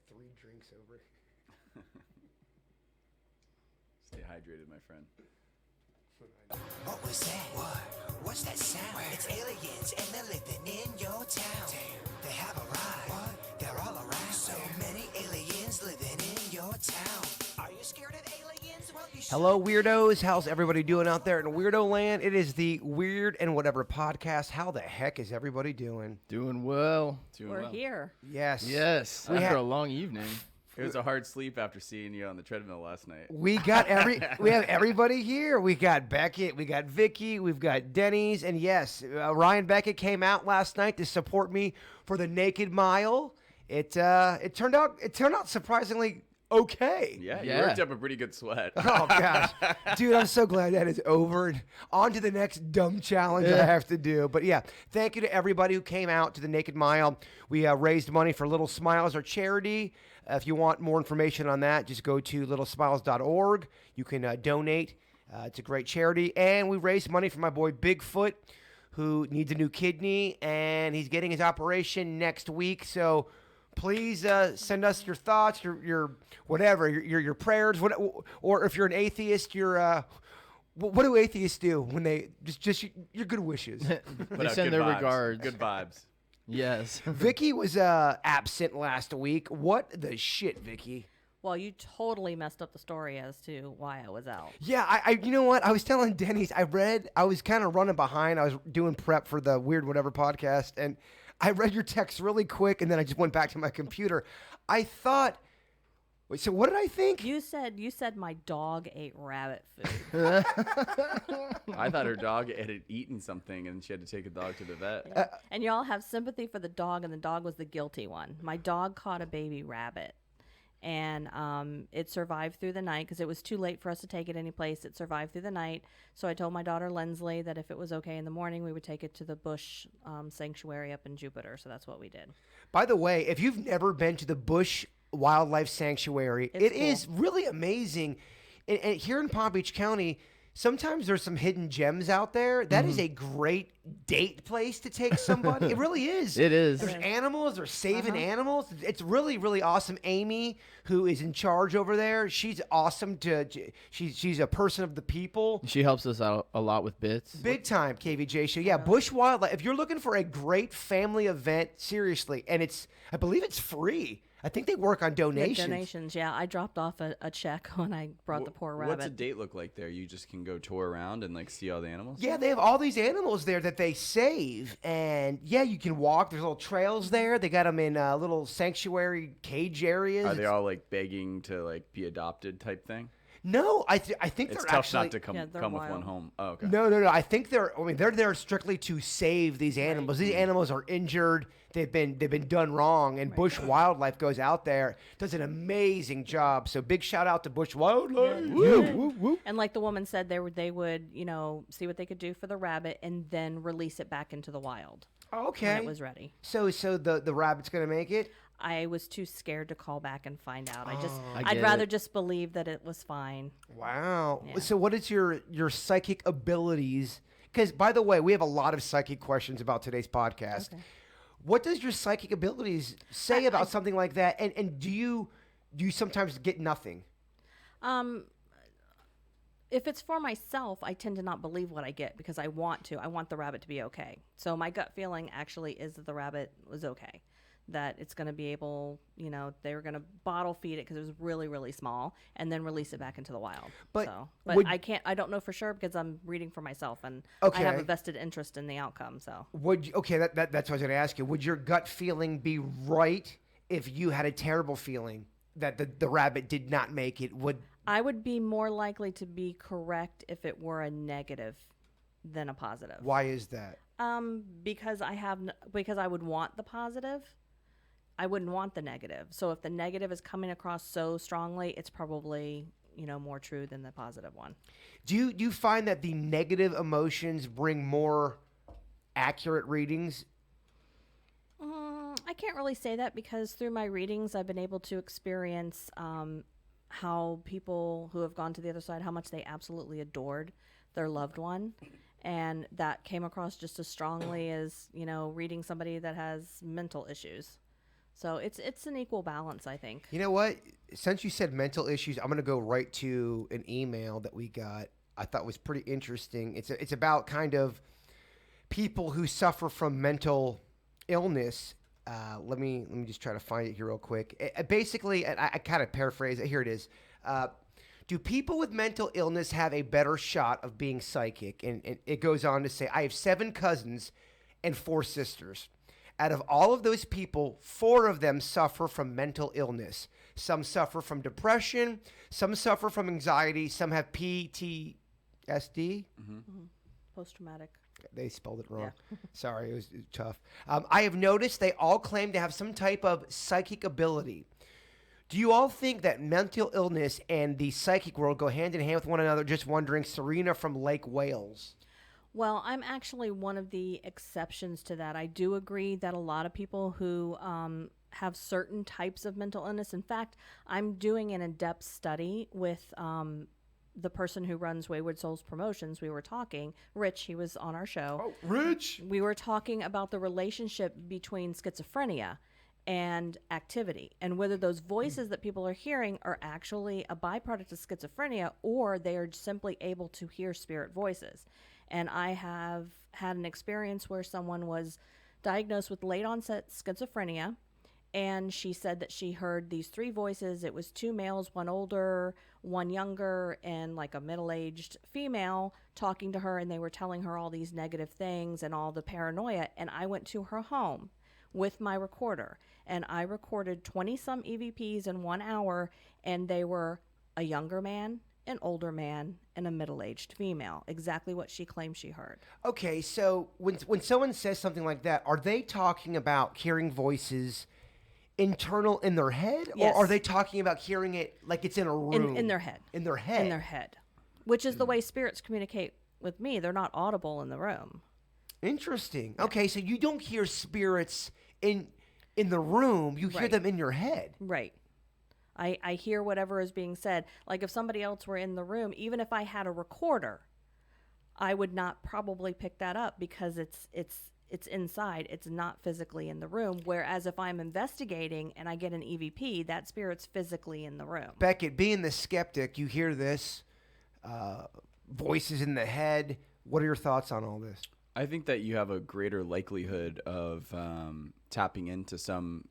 3 drinks over. Stay hydrated, my friend. What was that? What? What's that sound? It's aliens and they're living in your town. They have arrived. What? They're all around. So many aliens living in your town. Are you scared of aliens? Well, you should. Hello, weirdos. How's everybody doing out there in Weirdo Land? It is the Weird and Whatever podcast. How the heck is everybody doing? Doing well. We're Here. Yes. Yes. We After ha- a long evening. It was a hard sleep after seeing you on the treadmill last night. We got we have everybody here. We got Beckett, we got Vicky, we've got Denny's, and yes, Ryan Beckett came out last night to support me for the Naked Mile. It turned out surprisingly okay. Yeah, you Yeah. worked up a pretty good sweat. Oh gosh, dude, I'm so glad that is over. And on to the next dumb challenge I have to do. But yeah, thank you to everybody who came out to the Naked Mile. We raised money for Little Smiles, our charity. If you want more information on that, just go to littlesmiles.org. You can donate. It's a great charity. And we raised money for my boy Bigfoot, who needs a new kidney, and he's getting his operation next week. So please send us your thoughts, your whatever, your prayers, or if you're an atheist, your what do atheists do when they just your good wishes? They Put out send good their vibes. regards. Good vibes. Yes. Vicky was absent last week. What the shit, Vicky? Well, you totally messed up the story as to why I was out. Yeah, I you know what? I was telling Denny's, I was kind of running behind. I was doing prep for the Weird Whatever podcast, and I read your text really quick, and then I just went back to my computer. I thought, wait, so what did I think? You said my dog ate rabbit food. I thought her dog had eaten something and she had to take a dog to the vet. And y'all have sympathy for the dog, and the dog was the guilty one. My dog caught a baby rabbit, and it survived through the night because it was too late for us to take it anyplace. It survived through the night. So I told my daughter Lenslie that if it was okay in the morning, we would take it to the Bush Sanctuary up in Jupiter. So that's what we did. By the way, if you've never been to the Bush Wildlife Sanctuary, It's it cool. is really amazing. And here in Palm Beach County, sometimes there's some hidden gems out there. That is a great date place to take somebody. It really is. It is. There's animals. They're saving Uh-huh. animals. It's really, really awesome. Amy, who is in charge over there, she's awesome. She's a person of the people. She helps us out a lot with bits. Big time, KVJ show. Yeah, Bush Wildlife. If you're looking for a great family event, seriously, and I believe it's free. I think they work on Yeah, donations. donations, yeah. I dropped off a check when I brought the poor rabbit. What's a date look like there? You just can go tour around and like see all the animals? Yeah, they have all these animals there that they save, and yeah, you can walk. There's little trails there. They got them in little sanctuary cage areas. Are they all like begging to like be adopted type thing? No, I think It's they're tough actually not to come Yeah, they're with one wild. home. Oh, okay. No. I think they're there strictly to save these animals. These animals are injured. They've been done wrong, and Bush Wildlife goes out there, does an amazing job. So big shout out to Bush Wildlife. Woo. And like the woman said, they would see what they could do for the rabbit and then release it back into the wild Okay. when it was ready. So the rabbit's gonna make it. I was too scared to call back and find out. I I'd get rather it. just believe that it was fine. Wow. Yeah. So what is your psychic abilities? Because by the way, we have a lot of psychic questions about today's podcast. Okay. What does your psychic abilities say about something like that? And do you sometimes get nothing? If it's for myself, I tend to not believe what I get because I want to. I want the rabbit to be okay. So my gut feeling actually is that the rabbit was okay. That it's going to be able, they were going to bottle feed it because it was really, really small and then release it back into the wild. But But I don't know for sure because I'm reading for myself and I have Okay. a vested interest in the outcome. So That's what I was going to ask you. Would your gut feeling be right if you had a terrible feeling that the rabbit did not make it? I would be more likely to be correct if it were a negative than a positive. Why is that? Because I would want the positive. I wouldn't want the negative. So if the negative is coming across so strongly, it's probably, more true than the positive one. Do you find that the negative emotions bring more accurate readings? I can't really say that because through my readings, I've been able to experience how people who have gone to the other side, how much they absolutely adored their loved one. And that came across just as strongly as, reading somebody that has mental issues. So it's an equal balance, I think. You know what? Since you said mental issues, I'm going to go right to an email that we got. I thought was pretty interesting. It's about kind of people who suffer from mental illness. Let me just try to find it here real quick. Basically, and I kind of paraphrase it. Here it is. Do people with mental illness have a better shot of being psychic? And it goes on to say, I have 7 cousins and 4 sisters. Out of all of those people, 4 of them suffer from mental illness. Some suffer from depression. Some suffer from anxiety. Some have PTSD. Post-traumatic. They spelled it wrong. Sorry, it was tough. I have noticed they all claim to have some type of psychic ability. Do you all think that mental illness and the psychic world go hand in hand with one another? Just wondering, Serena from Lake Wales. Well, I'm actually one of the exceptions to that. I do agree that a lot of people who have certain types of mental illness. In fact, I'm doing an in-depth study with the person who runs Wayward Souls Promotions. We were talking, Rich, he was on our show. Oh, Rich! We were talking about the relationship between schizophrenia and activity, and whether those voices that people are hearing are actually a byproduct of schizophrenia or they are simply able to hear spirit voices. And I have had an experience where someone was diagnosed with late onset schizophrenia, and she said that she heard these 3 voices. It was 2 males, one older, one younger, and like a middle-aged female talking to her, and they were telling her all these negative things and all the paranoia. And I went to her home with my recorder, and I recorded 20-some EVPs in 1 hour, and they were a younger man, an older man, and a middle-aged female. Exactly what she claimed she heard. Okay, so when someone says something like that, are they talking about hearing voices internal in their head? Yes. Or are they talking about hearing it like it's in a room? In their head. In their head? In their head. Which is the way spirits communicate with me. They're not audible in the room. Interesting. Okay, so you don't hear spirits in the room. You hear Right. them in your head. Right. I hear whatever is being said. Like if somebody else were in the room, even if I had a recorder, I would not probably pick that up because it's inside. It's not physically in the room. Whereas if I'm investigating and I get an EVP, that spirit's physically in the room. Beckett, being the skeptic, you hear this, voices in the head. What are your thoughts on all this? I think that you have a greater likelihood of tapping into some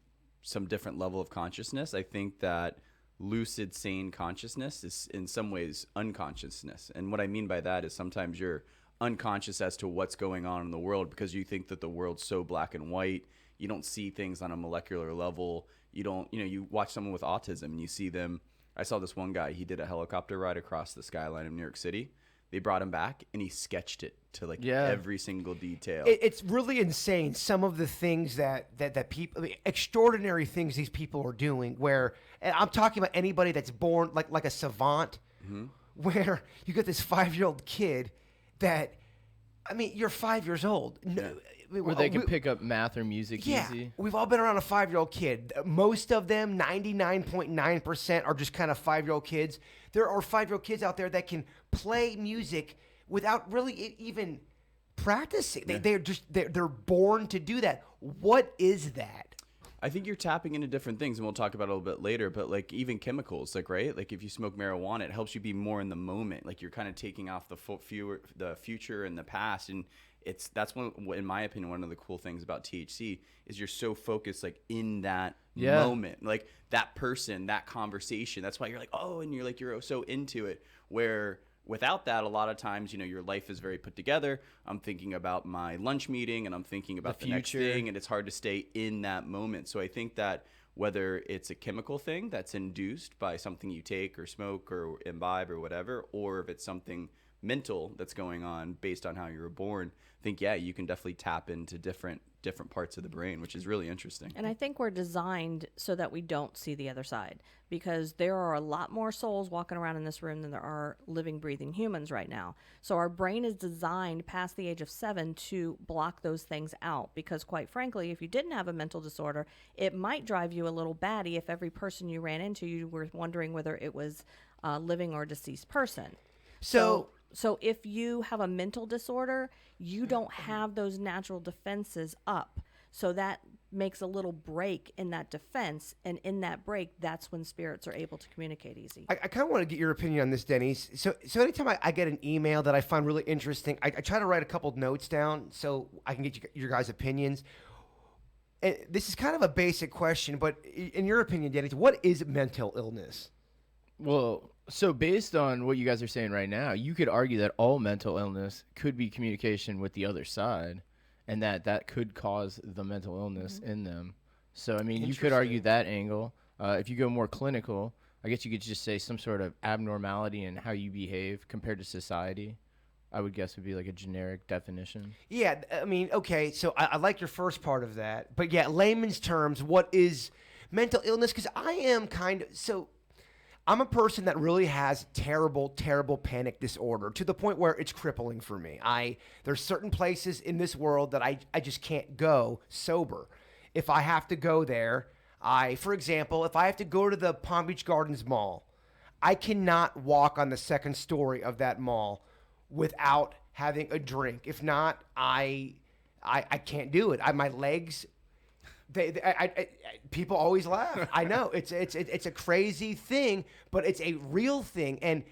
different level of consciousness. I think that lucid, sane consciousness is in some ways unconsciousness. And what I mean by that is sometimes you're unconscious as to what's going on in the world because you think that the world's so black and white. You don't see things on a molecular level. You watch someone with autism and you see them. I saw this one guy, he did a helicopter ride across the skyline of New York City. They brought him back and he sketched it to every single detail. It's really insane. Some of the things that people, extraordinary things these people are doing. Where, and I'm talking about anybody that's born like a savant, where you got this 5-year-old kid that, I mean, you're 5 years old. No, Where they can pick up math or music easy. We've all been around a 5-year-old kid. Most of them, 99.9%, are just kind of 5-year-old kids. There are 5-year-old kids out there that can play music without really even practicing. Yeah. They're born to do that. What is that? I think you're tapping into different things, and we'll talk about it a little bit later, but like even chemicals, right? Like if you smoke marijuana, it helps you be more in the moment. Like you're kind of taking off the future and the past. And that's one, in my opinion, one of the cool things about THC is you're so focused like in that moment, like that person, that conversation. That's why you're like, oh, and you're so into it. Where without that, a lot of times, your life is very put together. I'm thinking about my lunch meeting and I'm thinking about the next thing, and it's hard to stay in that moment. So I think that whether it's a chemical thing that's induced by something you take or smoke or imbibe or whatever, or if it's something mental that's going on based on how you were born, I think, you can definitely tap into different parts of the brain, which is really interesting. And I think we're designed so that we don't see the other side, because there are a lot more souls walking around in this room than there are living, breathing humans right now. So our brain is designed past the age of 7 to block those things out, because quite frankly, if you didn't have a mental disorder, it might drive you a little batty if every person you ran into, you were wondering whether it was a living or deceased person. So if you have a mental disorder, you don't have those natural defenses up. So that makes a little break in that defense, and in that break, that's when spirits are able to communicate easy. I kind of want to get your opinion on this, Denny's. So anytime I get an email that I find really interesting, I try to write a couple notes down so I can get your guys' opinions. And this is kind of a basic question, but in your opinion, Denny's, what is mental illness? Well, so based on what you guys are saying right now, you could argue that all mental illness could be communication with the other side, and that could cause the mental illness in them. So, I mean, you could argue that angle. If you go more clinical, I guess you could just say some sort of abnormality in how you behave compared to society. I would guess would be like a generic definition. Yeah, I mean, okay, so I like your first part of that. But yeah, layman's terms, what is mental illness? Because I'm a person that really has terrible, terrible panic disorder to the point where it's crippling for me. There's certain places in this world that I just can't go sober. If I have to go there, for example, if I have to go to the Palm Beach Gardens Mall, I cannot walk on the second story of that mall without having a drink. If not, I can't do it. My legs... people always laugh. I know it's a crazy thing, but it's a real thing, and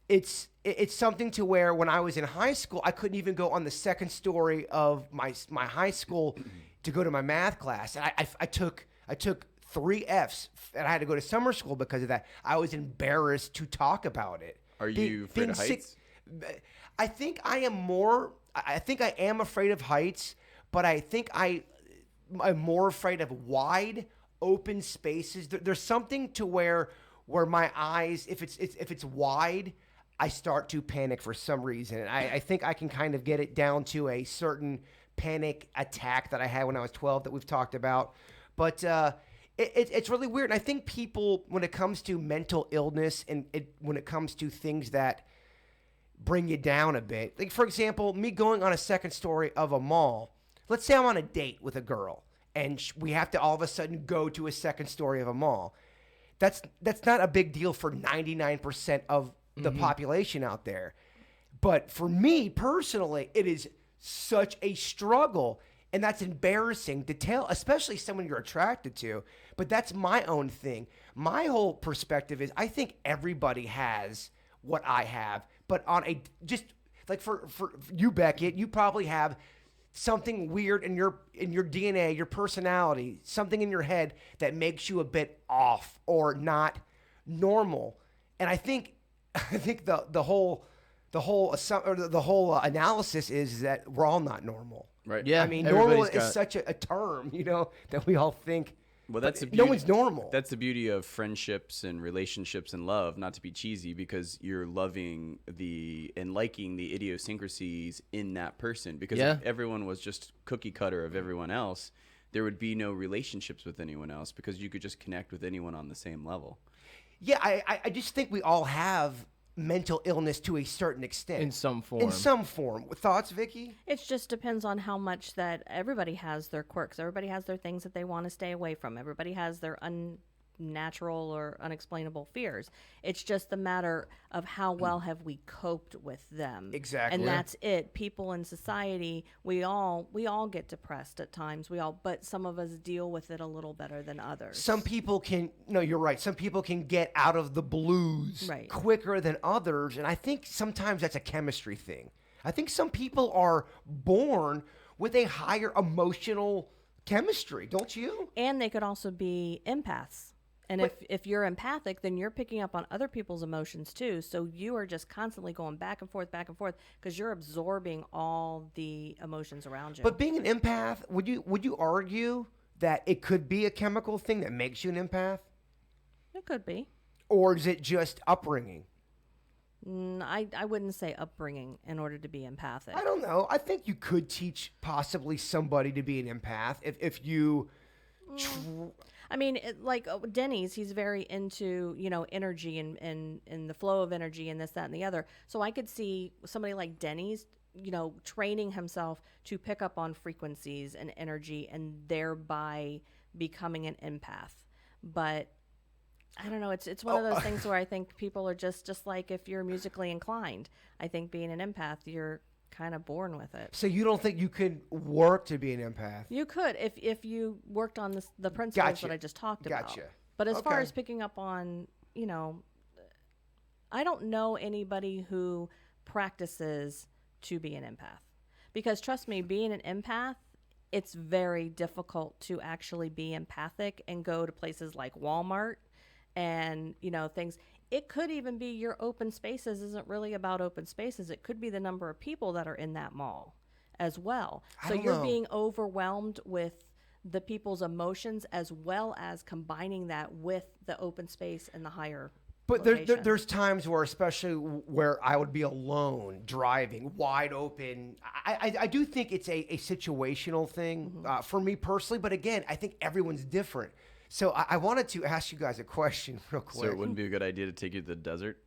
it's something to where when I was in high school, I couldn't even go on the second story of my high school to go to my math class, and I took 3 Fs, and I had to go to summer school because of that. I was embarrassed to talk about it. Are you afraid of heights? I think I am more. I think I am afraid of heights, but I think I'm more afraid of wide open spaces. There's something to where my eyes, if it's wide, I start to panic for some reason. And I think I can kind of get it down to a certain panic attack that I had when I was 12 that we've talked about. But it's really weird. And I think people, when it comes to mental illness and when it comes to things that bring you down a bit, like for example, me going on a second story of a mall. Let's say I'm on a date with a girl and we have to all of a sudden go to a second story of a mall. That's not a big deal for 99% of the population out there. But for me personally, it is such a struggle, and that's embarrassing to tell, especially someone you're attracted to. But that's my own thing. My whole perspective is I think everybody has what I have, but on a just like for you, Beckett, you probably have something weird in your DNA, your personality, something in your head that makes you a bit off or not normal. And I think the whole analysis is that we're all not normal. Right. Yeah. I mean, normal is such a term, that we all think. Well, that's no one's normal. That's the beauty of friendships and relationships and love, not to be cheesy, because you're loving and liking the idiosyncrasies in that person. Because if everyone was just cookie cutter of everyone else, there would be no relationships with anyone else because you could just connect with anyone on the same level. Yeah, I just think we all have mental illness to a certain extent. In some form. In some form. Thoughts, Vicky? It just depends on how much that everybody has their quirks. Everybody has their things that they want to stay away from. Everybody has their unnatural or unexplainable fears. It's just a matter of how well have we coped with them. Exactly. And that's it. People in society, we all get depressed at times. But some of us deal with it a little better than others. Some people you're right. Some people can get out of the blues quicker than others. And I think sometimes that's a chemistry thing. I think some people are born with a higher emotional chemistry, don't you? And they could also be empaths. And if you're empathic, then you're picking up on other people's emotions too. So you are just constantly going back and forth, because you're absorbing all the emotions around you. But being an empath, would you argue that it could be a chemical thing that makes you an empath? It could be. Or is it just upbringing? I wouldn't say upbringing in order to be empathic. I don't know. I think you could teach possibly somebody to be an empath if you... I mean, like Denny's, he's very into, energy and the flow of energy and this, that, and the other. So I could see somebody like Denny's, training himself to pick up on frequencies and energy and thereby becoming an empath. But I don't know. It's one of those things where I think people are just like if you're musically inclined. I think being an empath, you're kind of born with it. So you don't think you could work to be an empath? You could if you worked on the principles Gotcha. that I just talked about. Gotcha. But as far Okay. as picking up on, I don't know anybody who practices to be an empath. Because trust me, being an empath, it's very difficult to actually be empathic and go to places like Walmart and, things. It could even be your open spaces isn't really about open spaces. It could be the number of people that are in that mall as well. I So don't you're know. being overwhelmed with the people's emotions as well as combining that with the open space and the higher But location. there's times where, especially where I would be alone, driving, wide open. I do think it's a situational thing for me personally. But again, I think everyone's different. So I wanted to ask you guys a question real So quick. it wouldn't be a good idea to take you to the desert.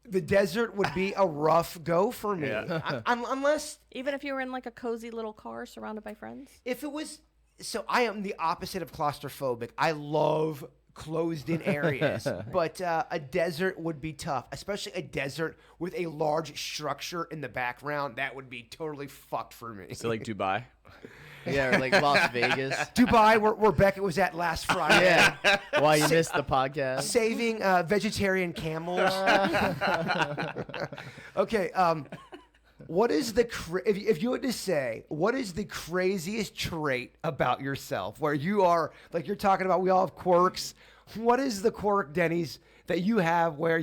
The desert would be a rough go for me, Yeah. unless Even if you were in like a cozy little car surrounded by friends. if it was. So I am the opposite of claustrophobic. I love closed-in areas, but a desert would be tough, especially a desert with a large structure in the background. That would be totally fucked for me. So like Dubai. Yeah, or like Las Vegas. Dubai, where Beckett was at last Friday. Yeah. Why you missed the podcast? Saving vegetarian camels. Okay. What is if you had to say, what is the craziest trait about yourself where you are, like you're talking about, we all have quirks. What is the quirk, Denny's, that you have where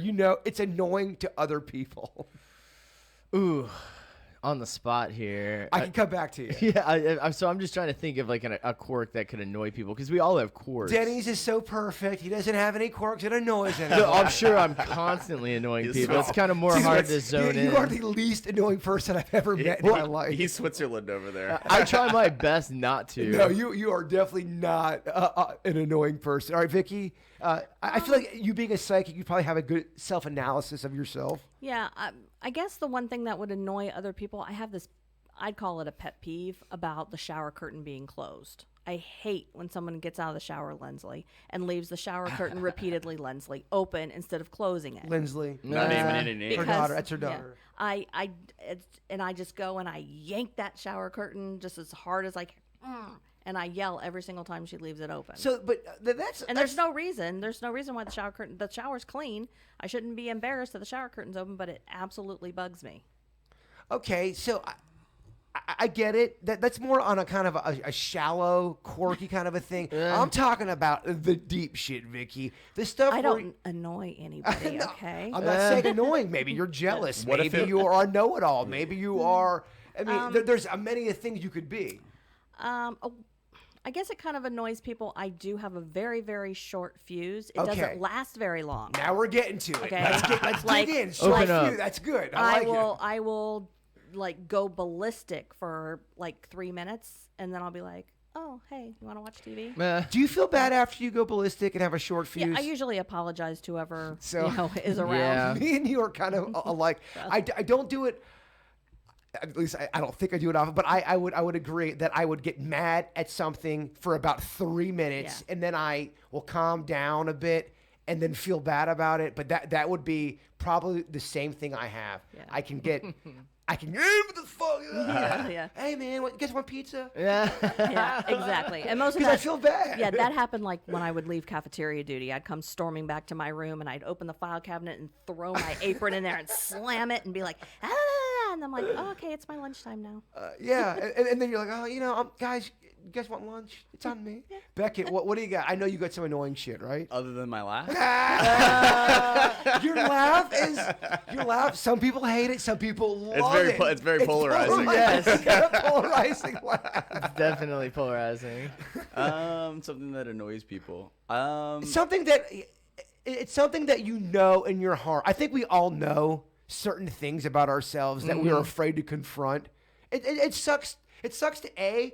it's annoying to other people? Ooh, on the spot here. I can come back to you. Yeah, so I'm just trying to think of like a quirk that could annoy people because we all have quirks. Denny's is so perfect. He doesn't have any quirks. It annoys anyone. No, I'm sure I'm constantly annoying He's people. It's kind of more Dude, hard it's- to zone in. You are the least annoying person I've ever met in my life. He's Switzerland over there. I try my best not to. No, you are definitely not an annoying person. All right, Vicky. I feel like you being a psychic, you probably have a good self-analysis of yourself. Yeah, I guess the one thing that would annoy other people, I have this, I'd call it a pet peeve about the shower curtain being closed. I hate when someone gets out of the shower, Lenslie, and leaves the shower curtain repeatedly, Lenslie, open instead of closing it. Lindsley. Not even in a name. Her daughter. That's her yeah, daughter. I just go and I yank that shower curtain just as hard as I can, and I yell every single time she leaves it open. So, but that's And there's no reason why the shower's clean. I shouldn't be embarrassed that the shower curtain's open, but it absolutely bugs me. okay. So I get it. That's more on a kind of a shallow, quirky kind of a thing. I'm talking about the deep shit, Vicky. The stuff I where don't annoy anybody, No, okay? I'm not saying annoying. Maybe you're jealous. What if Maybe it- you are a know-it-all. Maybe you are. I mean, there's many things you could be. I guess it kind of annoys people. I do have a very, very short fuse. It Okay. doesn't last very long. Now we're getting to it. Okay. Let's Like- dig in. Open Short up. few, that's good. I like it. I will like go ballistic for like 3 minutes, and then I'll be like, "Oh, hey, you want to watch TV?" Do you feel bad after you go ballistic and have a short fuse? Yeah, I usually apologize to whoever So- is around. Yeah. Me and you are kind of alike. I don't do it. At least I don't think I do it often. But I would agree that I would get mad at something for about 3 minutes, Yeah. and then I will calm down a bit, and then feel bad about it. But that would be probably the same thing I have. Yeah. I can get. What the fuck? Yeah. Hey man, you guys want pizza? Yeah. Yeah, exactly. And most of Because I that, feel bad. yeah, that happened like when I would leave cafeteria duty. I'd come storming back to my room and I'd open the file cabinet and throw my apron in there and slam it and be like, ah, and I'm like, oh, okay, it's my lunchtime now. Yeah, and then you're like, oh, guys, you guys want lunch? It's on me. Beckett, what do you got? I know you got some annoying shit, right? Other than my laugh. Your laugh. Some people hate it. Some people love it. It's very polarizing. Yes. It's got a polarizing laugh. It's definitely polarizing. Something that annoys people. Something that it's something that you know in your heart. I think we all know certain things about ourselves that we are afraid to confront. It sucks. It sucks to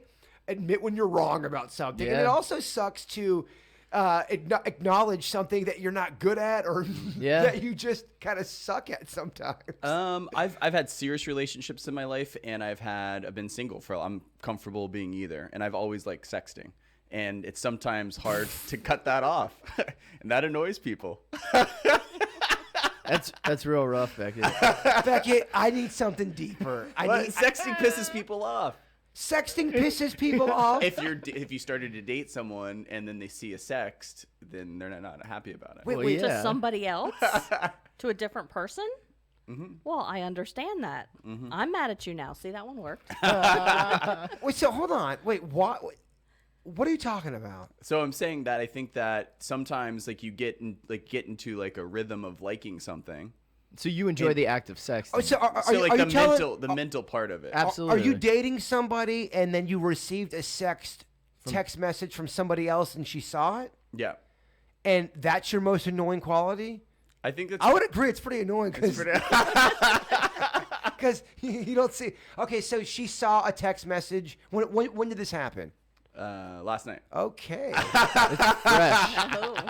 admit when you're wrong about something, and it Yeah. also sucks to acknowledge something that you're not good at or Yeah. that you just kind of suck at sometimes. I've had serious relationships in my life, and I've been single I'm comfortable being either, and I've always liked sexting, and it's sometimes hard to cut that off, and that annoys people. That's real rough, Becky. Beckett, I need something deeper. Sexting pisses people off. Sexting pisses people off. If you started to date someone and then they see a sext, then they're not happy about it. Wait, Well, wait. yeah. To somebody else? To a different person? Well, I understand that. I'm mad at you now. See, that one worked. Wait, so hold on. Wait, what? What are you talking about? So I'm saying that I think that sometimes like you get into like a rhythm of liking something. So you enjoy the act of sex? Oh, so are So you, like are the you telling, mental part of it. Absolutely. Are you dating somebody and then you received a text message from somebody else and she saw it? Yeah. And that's your most annoying quality? I think that's I would agree. It's pretty annoying because you don't see. Okay, so she saw a text message. When did this happen? last night. Okay. Fresh.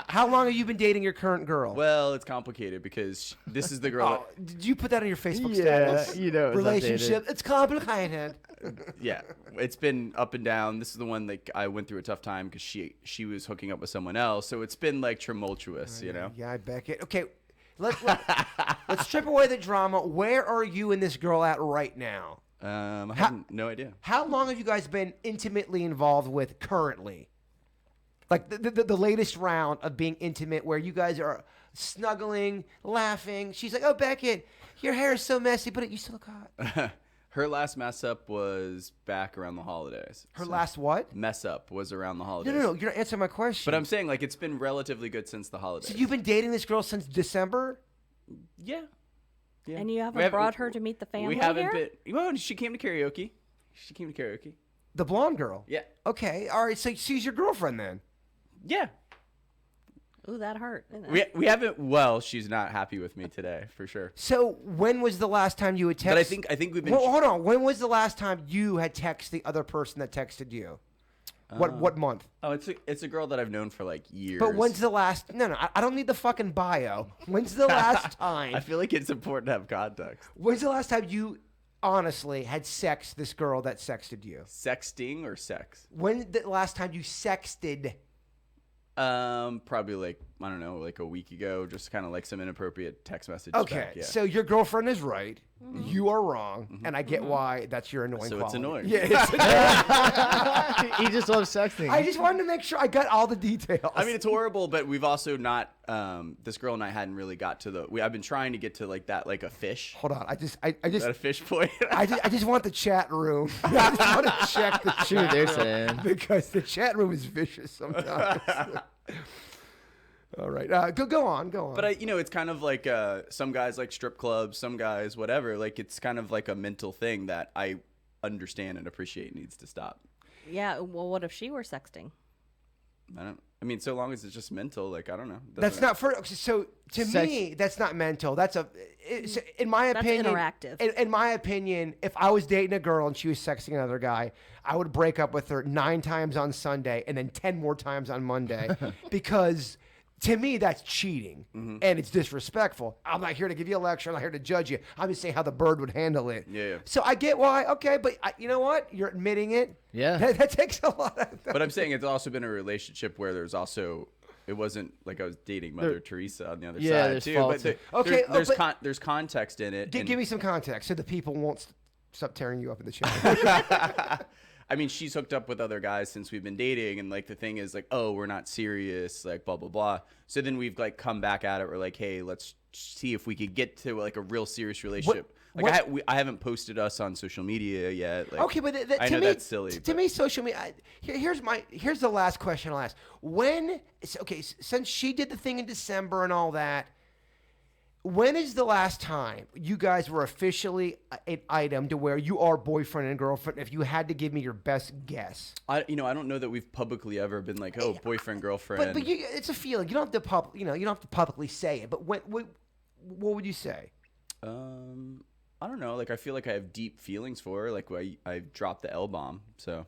How long have you been dating your current girl? Well, it's complicated because this is the girl. Oh, did you put that on your Facebook Yeah, status? you know it was Relationship. It's complicated. Yeah, it's been up and down. This is the one like I went through a tough time because she was hooking up with someone else, so it's been like tumultuous, you know. Yeah, I bet it. Okay, let's strip away the drama. Where are you and this girl at right now? I have no idea. How long have you guys been intimately involved with currently? Like the latest round of being intimate where you guys are snuggling, laughing. She's like, oh, Beckett, your hair is so messy, but you still look hot. Her last mess up was back around the holidays. Her last what? Mess up was around the holidays. No. You're not answering my question. But I'm saying like it's been relatively good since the holidays. So you've been dating this girl since December? Yeah. Yeah. And you We haven't brought her to meet the family We haven't here? been. Well, she came to karaoke. The blonde girl? Yeah. Okay. All right. So she's your girlfriend then? Yeah. Ooh, that hurt. Didn't it? We haven't. Well, she's not happy with me today for sure. So when was the last time you had texted? But I think we've been. Well, hold on. When was the last time you had texted the other person that texted you? What month? Oh, it's a girl that I've known for like years. But when's the last? No. I don't need the fucking bio. When's the last I time? feel like it's important to have context. When's the last time you honestly had sex this girl that sexted you? Sexting or sex? When the last time you sexted? Probably like I don't know, like a week ago. Just kind of like some inappropriate text message. Okay, back, yeah. so your girlfriend is right. You are wrong, and I get why that's your annoying. So it's quality. annoying. Yeah, it's annoying. He just loves sexting. I just wanted to make sure I got all the details. I mean, it's horrible, but we've also not. This girl and I hadn't really got to the. I've been trying to get to like that, like a fish. Hold on. I just, Is that a fish point? I just want the chat room. I just want to check the See what chat they're room saying. because the chat room is vicious sometimes. All right, go on. But it's kind of like some guys like strip clubs, some guys whatever. Like it's kind of like a mental thing that I understand and appreciate needs to stop. Yeah, well, what if she were sexting? I mean, so long as it's just mental, like I don't know. That's not for. So to me, that's not mental. In my opinion, interactive. In my opinion, if I was dating a girl and she was sexting another guy, I would break up with her 9 times on Sunday and then 10 more times on Monday because. To me, that's cheating, and it's disrespectful. I'm not here to give you a lecture. I'm not here to judge you. I'm just saying how the bird would handle it. Yeah. So I get why. Okay, but you know what? You're admitting it. Yeah. That takes a lot. But I'm saying it's also been a relationship where there's also. It wasn't like I was dating Mother Teresa on the other Yeah, side there's too. faults. Okay, there's context in it. Give me some context so the people won't stop tearing you up in the chat. I mean, she's hooked up with other guys since we've been dating, and like the thing is like, oh, we're not serious, like blah blah blah. So then we've like come back at it. We're like, hey, let's see if we could get to like a real serious relationship. I haven't posted us on social media yet. Like, Okay, but I to know me, that's silly. To me, social media. Here's the last question I'll ask. Since she did the thing in December and all that, when is the last time you guys were officially an item to where you are boyfriend and girlfriend? If you had to give me your best guess, I don't know that we've publicly ever been like, oh, boyfriend girlfriend. but it's a feeling. You don't have to you don't have to publicly say it. But what would you say? I don't know. Like I feel like I have deep feelings for her. Like I dropped the L bomb. So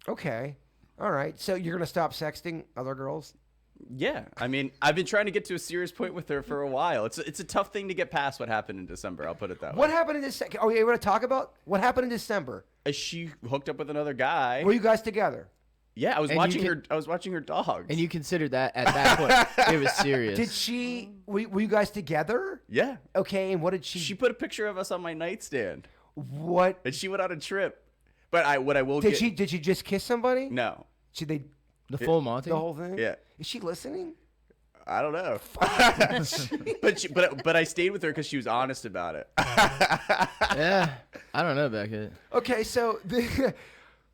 Okay, all right. So you're gonna stop sexting other girls? yeah, I mean, I've been trying to get to a serious point with her for a while. It's a tough thing to get past what happened in December. I'll put it that way. What happened in December? Oh, you want to talk about what happened in December? She hooked up with another guy. Were you guys together? Yeah, I was And watching her. I was watching her dogs. And you considered that at that point it was serious. Did she? Were you guys together? Yeah. Okay, and what did she? She put a picture of us on my nightstand, What and she went on a trip. But what I will did get, she? Did she just kiss somebody? No. Should they the full Monty? the whole thing? Yeah. Is she listening? I don't know. but I stayed with her because she was honest about it. Yeah. I don't know, Beckett. Okay, so the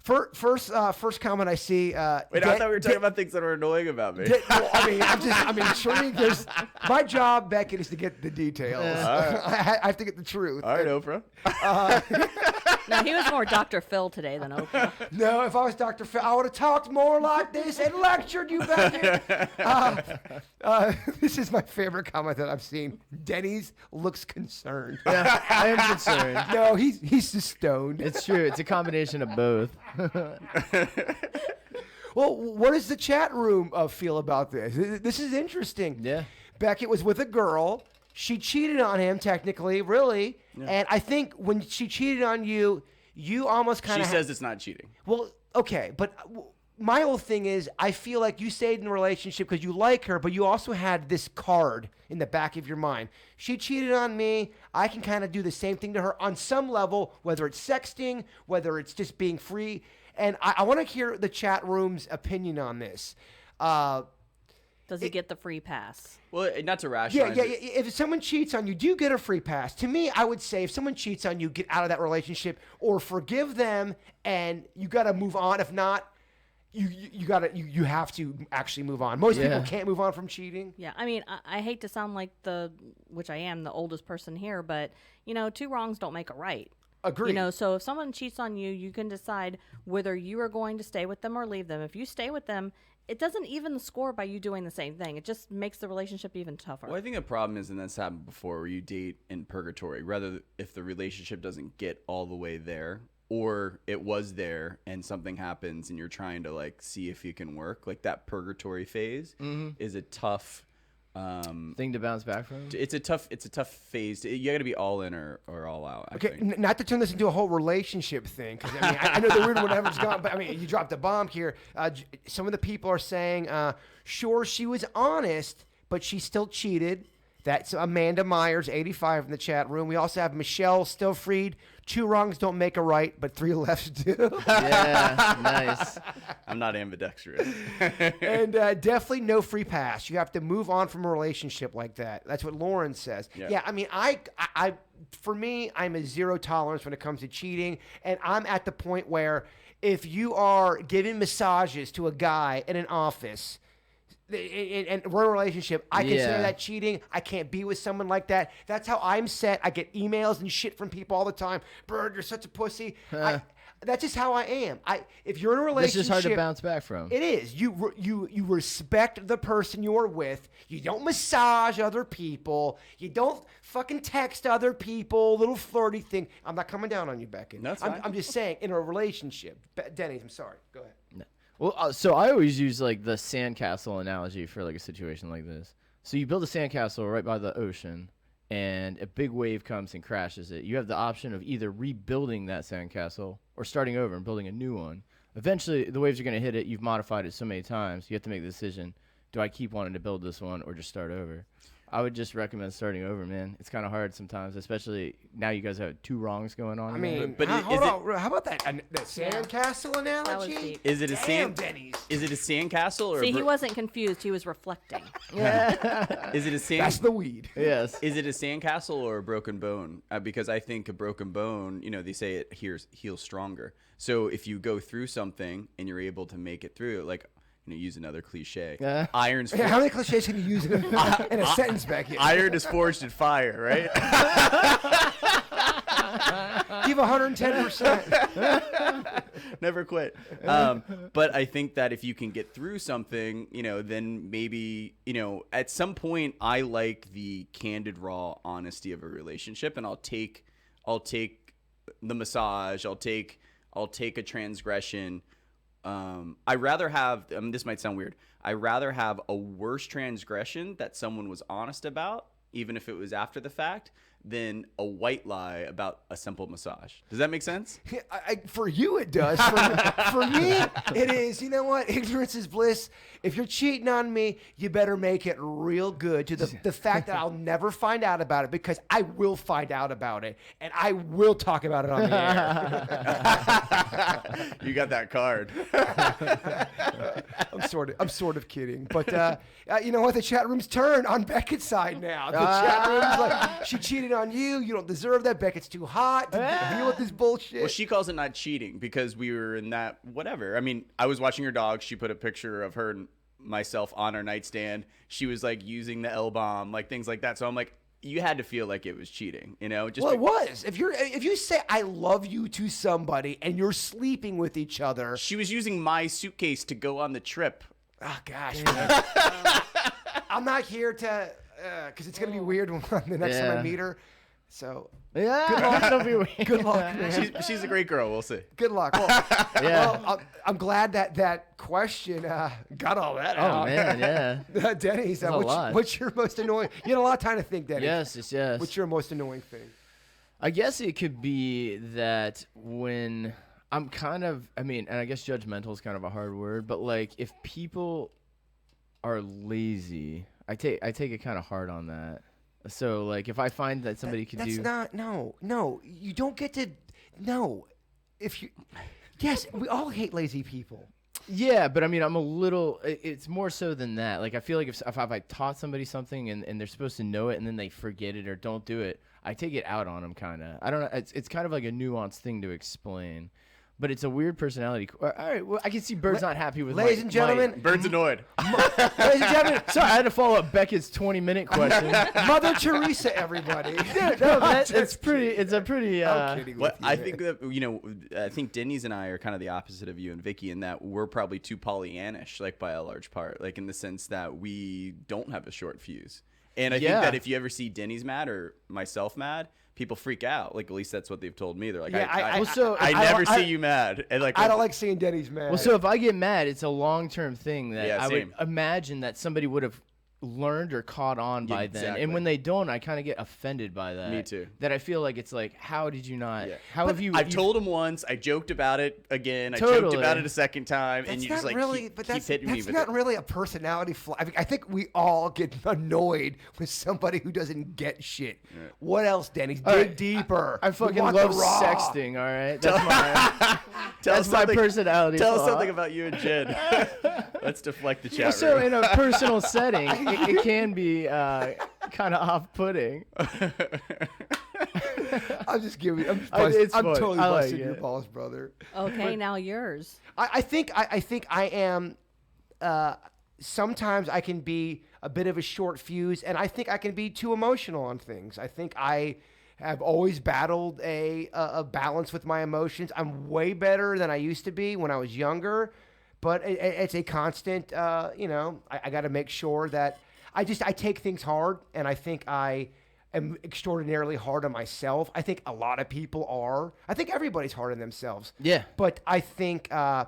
first comment I see. Wait, I thought we were talking about things that are annoying about me. Well, I'm intrigued. My job, Beckett, is to get the details. I have to get the truth. All right, Oprah. No, he was more Dr. Phil today than Oprah. No, if I was Dr. Phil, I would have talked more like this and lectured you, Beckett. This is my favorite comment that I've seen. Denny's looks concerned. Yeah, I am concerned. No, he's just stoned. It's true. It's a combination of both. Well, what does the chat room feel about this? This is interesting. Yeah. Beckett was with a girl. She cheated on him, technically, really. Yeah. And I think when she cheated on you, you almost kind of... She says it's not cheating. Well, okay, but my whole thing is I feel like you stayed in a relationship because you like her, but you also had this card in the back of your mind. She cheated on me. I can kind of do the same thing to her on some level, whether it's sexting, whether it's just being free. And I want to hear the chat room's opinion on this. Does he get the free pass? Well, not to rationalize Yeah. If someone cheats on you, do you get a free pass? To me, I would say if someone cheats on you, get out of that relationship or forgive them, and you got to move on. If not, you have to actually move on. Most people can't move on from cheating. Yeah, I mean, I hate to sound like which I am, the oldest person here, but, two wrongs don't make a right. Agreed. So if someone cheats on you, you can decide whether you are going to stay with them or leave them. If you stay with them, it doesn't even the score by you doing the same thing. It just makes the relationship even tougher. Well, I think the problem is, and that's happened before, where you date in purgatory. Rather, if the relationship doesn't get all the way there, or it was there and something happens and you're trying to see if you can work, that purgatory phase is a tough thing to bounce back from. It's a tough phase. You got to be all in or all out. I think. Not to turn this into a whole relationship thing, because I know the weird whatever's gone, but you dropped a bomb here. Some of the people are saying, sure, she was honest, but she still cheated. That's Amanda Myers, 85 in the chat room. We also have Michelle Stillfried. 2 wrongs don't make a right, but 3 lefts do. Yeah, nice. I'm not ambidextrous. And definitely no free pass. You have to move on from a relationship like that. That's what Lauren says. Yeah, I for me, I'm a zero tolerance when it comes to cheating. And I'm at the point where if you are giving massages to a guy in an office, and we're in a relationship, I consider that cheating. I can't be with someone like that. That's how I'm set. I get emails and shit from people all the time. Bird, you're such a pussy. That's just how I am. If you're in a relationship, it's just hard to bounce back from. It is. You respect the person you're with. You don't massage other people. You don't fucking text other people. Little flirty thing. I'm not coming down on you, Beckett. No, that's fine. I'm just saying, in a relationship. Denny, I'm sorry. Go ahead. No. Well, so I always use the sandcastle analogy for a situation like this. So you build a sandcastle right by the ocean, and a big wave comes and crashes it. You have the option of either rebuilding that sandcastle or starting over and building a new one. Eventually, the waves are going to hit it. You've modified it so many times. You have to make the decision: do I keep wanting to build this one or just start over? I would just recommend starting over, man. It's kind of hard sometimes, especially now you guys have 2 wrongs going on. I mean, But hold on. How about that sandcastle analogy? That was deep. Is it a Denny's. Is it a sandcastle or? See, he wasn't confused. He was reflecting. Is it a sand? That's the weed. Yes. Is it a sandcastle or a broken bone? Because I think a broken bone, they say it heals stronger. So if you go through something and you're able to make it through, use another cliche. Iron's How many cliches can you use in a sentence, Becky? Iron is forged in fire, right? Give 110%. Never quit. But I think that if you can get through something, then maybe, at some point I like the candid, raw honesty of a relationship, and I'll take the massage. I'll take a transgression. I rather have, this might sound weird, I rather have a worse transgression that someone was honest about, even if it was after the fact, than a white lie about a simple massage. Does that make sense? For you, it does. For me, it is. You know what? Ignorance is bliss. If you're cheating on me, you better make it real good to the fact that I'll never find out about it, because I will find out about it, and I will talk about it on the air. You got that card. I'm sort of kidding, but you know what? The chat room's turned on Beckett's side now. The chat room's like, she cheated on you. You don't deserve that. Beckett's too hot to deal with this bullshit. Well, she calls it not cheating because we were in that whatever. I mean, I was watching her dog. She put a picture of her and myself on her nightstand. She was like using the L-bomb, like things like that. So I'm like, you had to feel like it was cheating, you know? Just well, it was. If you say I love you to somebody and you're sleeping with each other, she was using my suitcase to go on the trip. Oh gosh, I'm not here to because it's gonna be weird when the next time I meet her. So Yeah, it'll be weird. good luck, man. She's a great girl. We'll see. Good luck. Well, well, I'm glad that question got all that out. Oh man, yeah. Denny's, That's a lot. what's your most annoying? You had a lot of time to think, Denny. Yes. What's your most annoying thing? I guess it could be that when I'm kind of, and I guess judgmental is kind of a hard word, but like if people are lazy, I take it kind of hard on that. So like if I find that somebody could do. That's not, no, you don't get to, no. Yes, we all hate lazy people. Yeah, but I'm a little, it's more so than that. Like I feel like if I taught somebody something and they're supposed to know it and then they forget it or don't do it, I take it out on them kind of. I don't know. It's kind of like a nuanced thing to explain. But it's a weird personality. All right, well, I can see Bird's not happy with Ladies and gentlemen. Bird's annoyed. Ladies and gentlemen. Sorry, I had to follow up Beckett's 20-minute question. Mother Teresa, everybody. It's a pretty. I'm kidding with you, I man. think that I think Denny's and I are kind of the opposite of you and Vicky in that we're probably too Pollyannish, like by a large part, like in the sense that we don't have a short fuse. And I think that if you ever see Denny's mad or myself mad, people freak out. Like at least that's what they've told me. They're like, I never see you mad. And like I don't like seeing Denny's mad. Well, so if I get mad, it's a long-term thing that I would same. imagine that somebody would have learned or caught on by then. And when they don't, I kind of get offended by that. Me too. That I feel like it's like, how did you not? Yeah. How have you? I've told him once. I joked about it again. I Totally. joked about it a second time, That's and you not just like really, keep, but keep that's hitting me with not it. really a personality flaw. I think we all get annoyed with somebody who doesn't get shit. Right. What else, Denny's? All Dig right, deeper. I We fucking want love the raw. sexting. All right, that's my personality. Tell us flaw. something about you and Jen. Let's deflect the chat So room. in a personal setting, it can be kind of off-putting. I'm just giving. I'm It's fun. totally I like busting your it. balls, brother. Okay, now yours. I think I am. Sometimes I can be a bit of a short fuse, and I think I can be too emotional on things. I think I have always battled a balance with my emotions. I'm way better than I used to be when I was younger, but it's a constant. I got to make sure that I take things hard, and I think I am extraordinarily hard on myself. I think a lot of people are. I think everybody's hard on themselves. Yeah. But I think I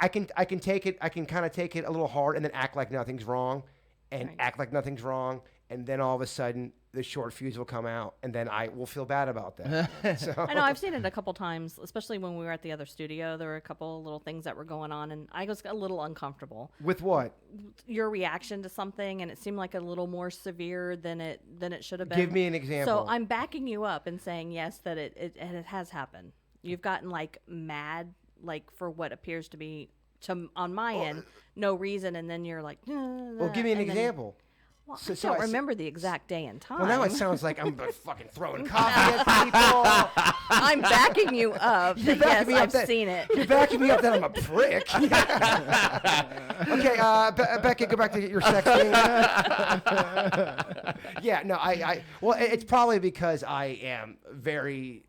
can take it. I can kind of take it a little hard and then act like nothing's wrong, and Right. act like nothing's wrong, and then all of a sudden the short fuse will come out, and then I will feel bad about that. So I know I've seen it a couple times, especially when we were at the other studio. There were a couple little things that were going on, and I was a little uncomfortable. with what? Your reaction to something, and it seemed like a little more severe than it should have been. Give me an example. So I'm backing you up and saying yes, that it has happened. You've gotten like mad, like for what appears to be on my end no reason, and then you're like, Well, give me an example. Well, So- I so don't I s- remember the exact day and time. Well, now it sounds like I'm fucking throwing coffee at people. I'm backing you up. You're That, yes, backing me up I've that- seen it. You're backing me up that I'm a prick. Okay, Becky, go back to your sex thing. Yeah, no, well, it's probably because I am very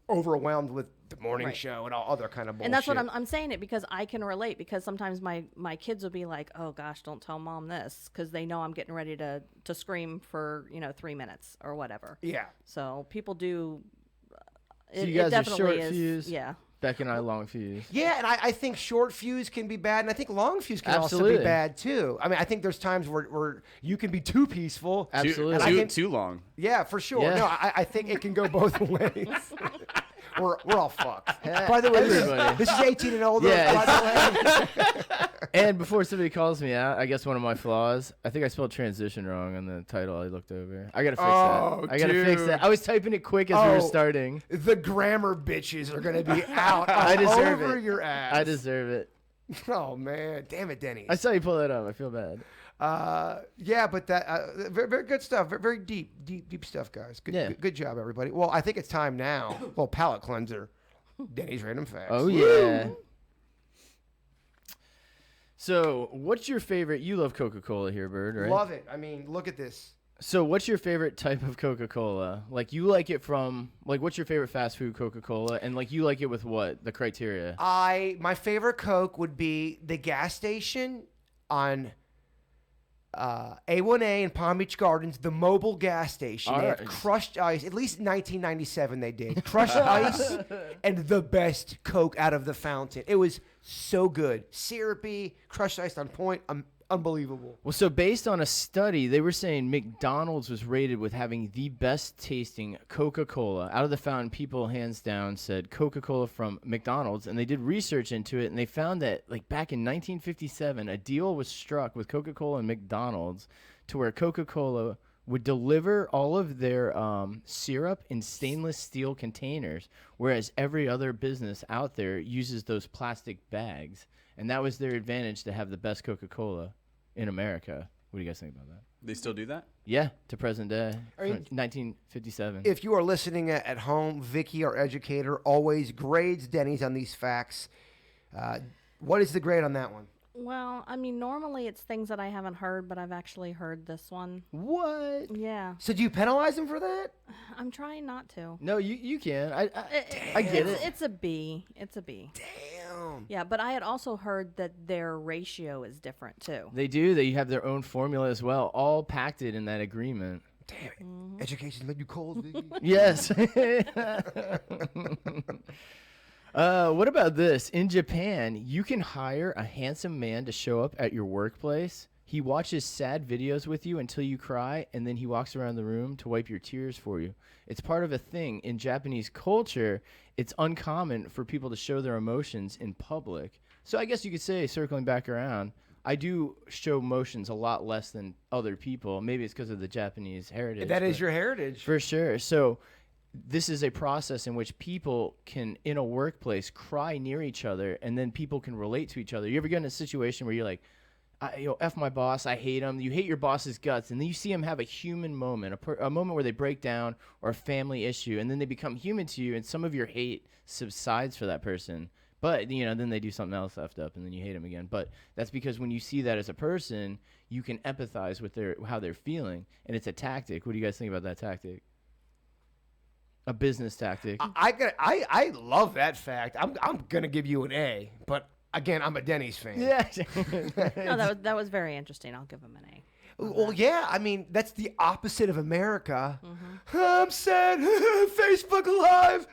overwhelmed with the morning Right. show and all other kind of bullshit. And that's what I'm saying it because I can relate, because sometimes my kids will be like, oh gosh, don't tell mom this, because they know I'm getting ready to scream for 3 minutes or whatever. Yeah. So people do. So you guys it are definitely short is, fuse? Yeah. Beck and I long fuse. Yeah, and I think short fuse can be bad, and I think long fuse can also Absolutely. be bad too. I mean, I think there's times where you can be too peaceful. Absolutely. And I think- Too long. Yeah, for sure. Yeah. No, I think it can go both ways. We're all fucked. By the way, Everybody. this is 18 and older. Yeah, By the way. And before somebody calls me out, I guess one of my flaws, I think I spelled transition wrong on the title I looked over. I gotta fix that. I gotta fix dude. that. I was typing it quick as we were starting. The grammar bitches are gonna be out I deserve over it. your ass. I deserve it. Oh man, damn it, Denny's. I saw you pull that up. I feel bad. Yeah, but that very, very good stuff. Very deep stuff, guys. Good, Yeah. good job, everybody. Well, I think it's time now. Well, palate cleanser. Denny's random facts. Oh yeah. So, what's your favorite? You love Coca-Cola here, Bird, right? Love it. I mean, look at this. So, what's your favorite type of Coca-Cola? Like, you like it from, like, what's your favorite fast food Coca-Cola? And, like, you like it with what? The criteria? My favorite Coke would be the gas station on A1A in Palm Beach Gardens, the mobile gas station. They have Alright. crushed ice. At least in 1997 they did. Crushed ice and the best Coke out of the fountain. It was so good. Syrupy, crushed ice on point. Unbelievable. Well, so based on a study, they were saying McDonald's was rated with having the best tasting Coca-Cola. Out of the fountain, people hands down said Coca-Cola from McDonald's, and they did research into it, and they found that like back in 1957, a deal was struck with Coca-Cola and McDonald's to where Coca-Cola would deliver all of their syrup in stainless steel containers, whereas every other business out there uses those plastic bags. And that was their advantage to have the best Coca-Cola in America. What do you guys think about that? They still do that? Yeah, to present day. I mean, 1957. If you are listening at home, Vicky, our educator, always grades Denny's on these facts. What is the grade on that one? Well, I mean, normally it's things that I haven't heard, but I've actually heard this one. What? Yeah. So do you penalize them for that? I'm trying not to. No, you can. I get it. It's a B. It's a B. Damn. Yeah, but I had also heard that their ratio is different too. They do. They have their own formula as well, all packed in that agreement. Damn it. Education's made you cold, Vicky. Yes. What about this? In Japan, you can hire a handsome man to show up at your workplace. He watches sad videos with you until you cry, and then he walks around the room to wipe your tears for you. It's part of a thing. In Japanese culture, it's uncommon for people to show their emotions in public. So I guess you could say, circling back around, I do show emotions a lot less than other people. Maybe it's because of the Japanese heritage. That is but- your heritage. For sure. So this is a process in which people can, in a workplace, cry near each other, and then people can relate to each other. You ever get in a situation where you're like, F my boss, I hate him. You hate your boss's guts, and then you see him have a human moment, a moment where they break down, or a family issue, and then they become human to you, and some of your hate subsides for that person. But, then they do something else effed up, and then you hate them again. But that's because when you see that as a person, you can empathize with how they're feeling, and it's a tactic. What do you guys think about that tactic? A business tactic. I love that fact. I'm gonna give you an A, but again, I'm a Denny's fan. Yeah. No, that was very interesting. I'll give him an A. Well, yeah. I mean, that's the opposite of America. I'm sad. Facebook Live.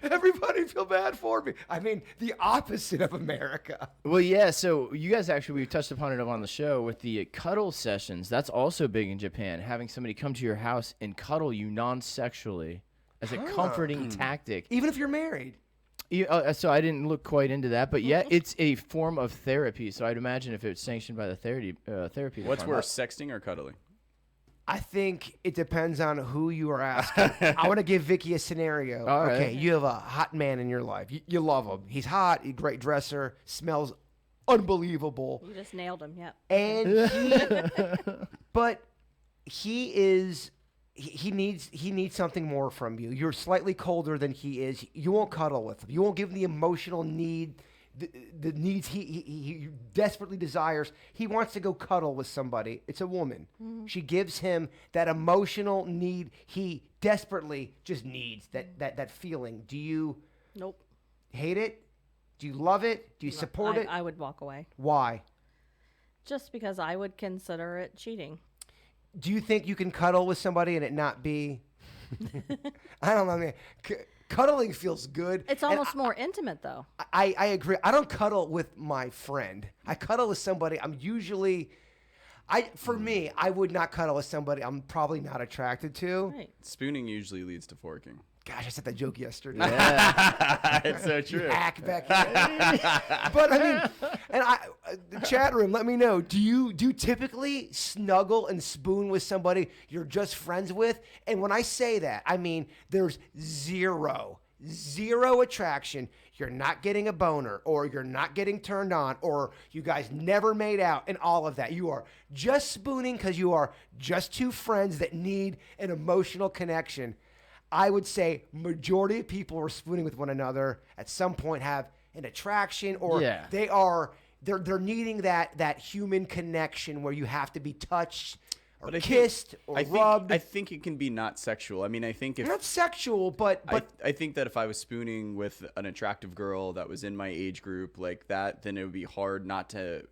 Everybody feel bad for me. I mean, the opposite of America. Well, yeah. So you guys we touched upon it on the show with the cuddle sessions. That's also big in Japan. Having somebody come to your house and cuddle you non-sexually as a comforting tactic. Even if you're married. So I didn't look quite into that, but yeah, it's a form of therapy. So I'd imagine if it's sanctioned by the therapy What's department. worse, sexting or cuddling? I think it depends on who you are asking. I want to give Vicky a scenario. All right. Okay, you have a hot man in your life. You love him. He's hot. He's a great dresser. Smells unbelievable. You just nailed him. Yep. And he needs something more from you. You're slightly colder than he is. You won't cuddle with him. You won't give him the emotional need, the needs he desperately desires. He wants to go cuddle with somebody. It's a woman. She gives him that emotional need he desperately just needs, that feeling. Do you Nope. hate it? Do you love it? Do you support it? I would walk away. Why? Just because I would consider it cheating. Do you think you can cuddle with somebody and it not be? I don't know, man. cuddling feels good. It's And almost more intimate, though. I agree. I don't cuddle with my friend. I cuddle with somebody I'm usually. For me, I would not cuddle with somebody I'm probably not attracted to. Right. Spooning usually leads to forking. Gosh, I said that joke yesterday. It's so true. Hack back here. But I mean, and the chat room, let me know. Do you typically snuggle and spoon with somebody you're just friends with? And when I say that, I mean there's zero attraction. You're not getting a boner, or you're not getting turned on, or you guys never made out, and all of that. You are just spooning because you are just two friends that need an emotional connection. I would say majority of people who are spooning with one another at some point have an attraction, or they're needing that human connection where you have to be touched or kissed or rubbed. I think it can be not sexual. I mean, I think if Not sexual, but I think that if I was spooning with an attractive girl that was in my age group like that, then it would be hard not to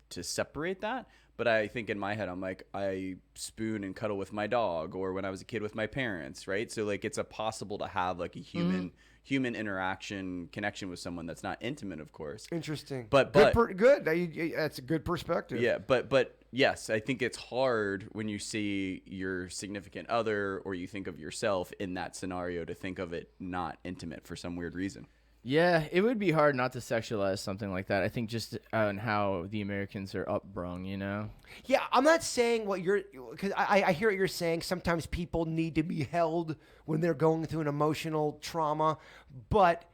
separate that. But I think in my head, I'm like, I spoon and cuddle with my dog, or when I was a kid with my parents, right? So like, it's possible to have like a human interaction connection with someone that's not intimate, of course. Interesting. But good. That's a good perspective. Yeah, but yes, I think it's hard when you see your significant other or you think of yourself in that scenario to think of it not intimate for some weird reason. Yeah, it would be hard not to sexualize something like that. I think just on how the Americans are upbrung, you know? Yeah, I'm not saying what you're, because I hear what you're saying. Sometimes people need to be held when they're going through an emotional trauma, but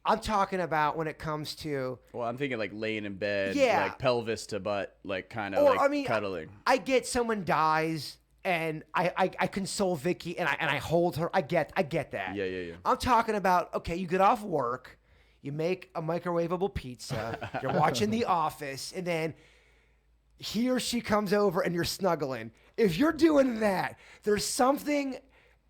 I'm talking about when it comes to. Well, I'm thinking like laying in bed, Yeah. like pelvis to butt, like kind of like cuddling. I get someone dies and I console Vicky and I hold her. I get that. Yeah. I'm talking about, okay, you get off work, you make a microwavable pizza, you're watching The Office, and then he or she comes over and you're snuggling. If you're doing that, there's something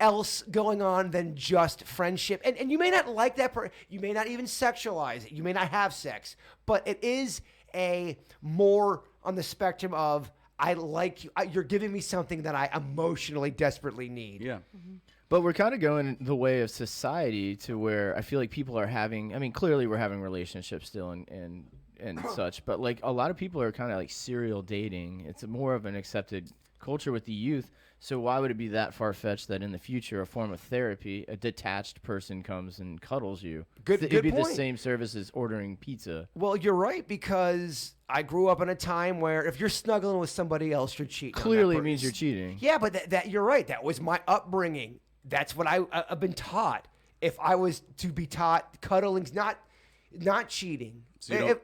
else going on than just friendship. And you may not like that you may not even sexualize it. You may not have sex, but it is a more on the spectrum of, I like you. You're giving me something that I emotionally desperately need. Yeah. Mm-hmm. But we're kind of going the way of society to where I feel like people are having, I mean, clearly we're having relationships still and such, but like a lot of people are kind of like serial dating. It's more of an accepted culture with the youth. So why would it be that far-fetched that in the future, a form of therapy, a detached person comes and cuddles you? Good It'd be point. the same service as ordering pizza. Well, you're right, because I grew up in a time where if you're snuggling with somebody else, you're cheating. on that Clearly person. means you're cheating. Yeah, but that you're right. That was my upbringing. That's what I've been taught. If I was to be taught cuddling's not cheating. So you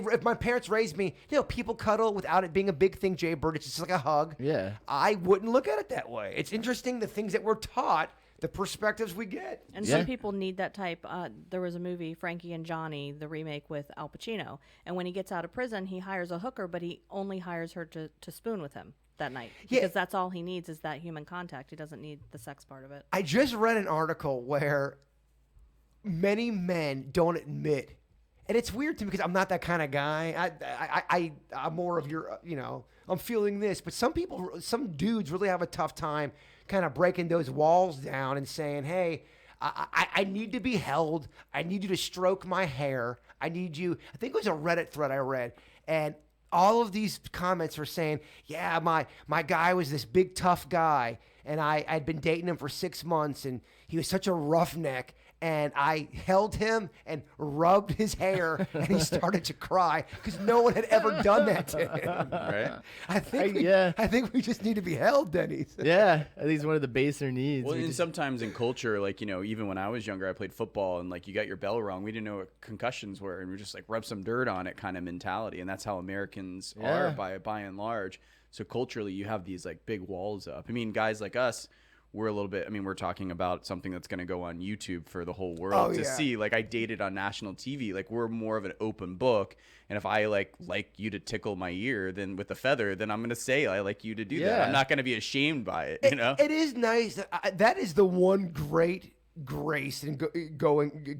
If my parents raised me, people cuddle without it being a big thing, Jay Bird. It's just like a hug. Yeah. I wouldn't look at it that way. It's interesting the things that we're taught, the perspectives we get. And Yeah. some people need that type. There was a movie, Frankie and Johnny, the remake with Al Pacino. And when he gets out of prison, he hires a hooker, but he only hires her to spoon with him that night. Yeah. Because that's all he needs is that human contact. He doesn't need the sex part of it. I just read an article where many men don't admit, and it's weird to me because I'm not that kind of guy. I'm more of your, I'm feeling this. But some dudes really have a tough time kind of breaking those walls down and saying, hey, I need to be held. I need you to stroke my hair. I need you. I think it was a Reddit thread I read. And all of these comments were saying, yeah, my guy was this big, tough guy. And I'd been dating him for 6 months. And he was such a roughneck. And I held him and rubbed his hair, and he started to cry because no one had ever done that to him. Right? I think we just need to be held, Denny's. Yeah, I think it's one of the baser needs. Well, We and just- sometimes in culture, like, even when I was younger, I played football, and like you got your bell rung. We didn't know what concussions were, and we just like rub some dirt on it kind of mentality. And that's how Americans are by and large. So culturally, you have these like big walls up. I mean, guys like us, we're a little bit, we're talking about something that's going to go on YouTube for the whole world to see. Like, I dated on national TV. Like, we're more of an open book. And if I like you to tickle my ear, then with a feather, then I'm going to say I like you to do that. I'm not going to be ashamed by it, you know? It is nice. That is the one great grace and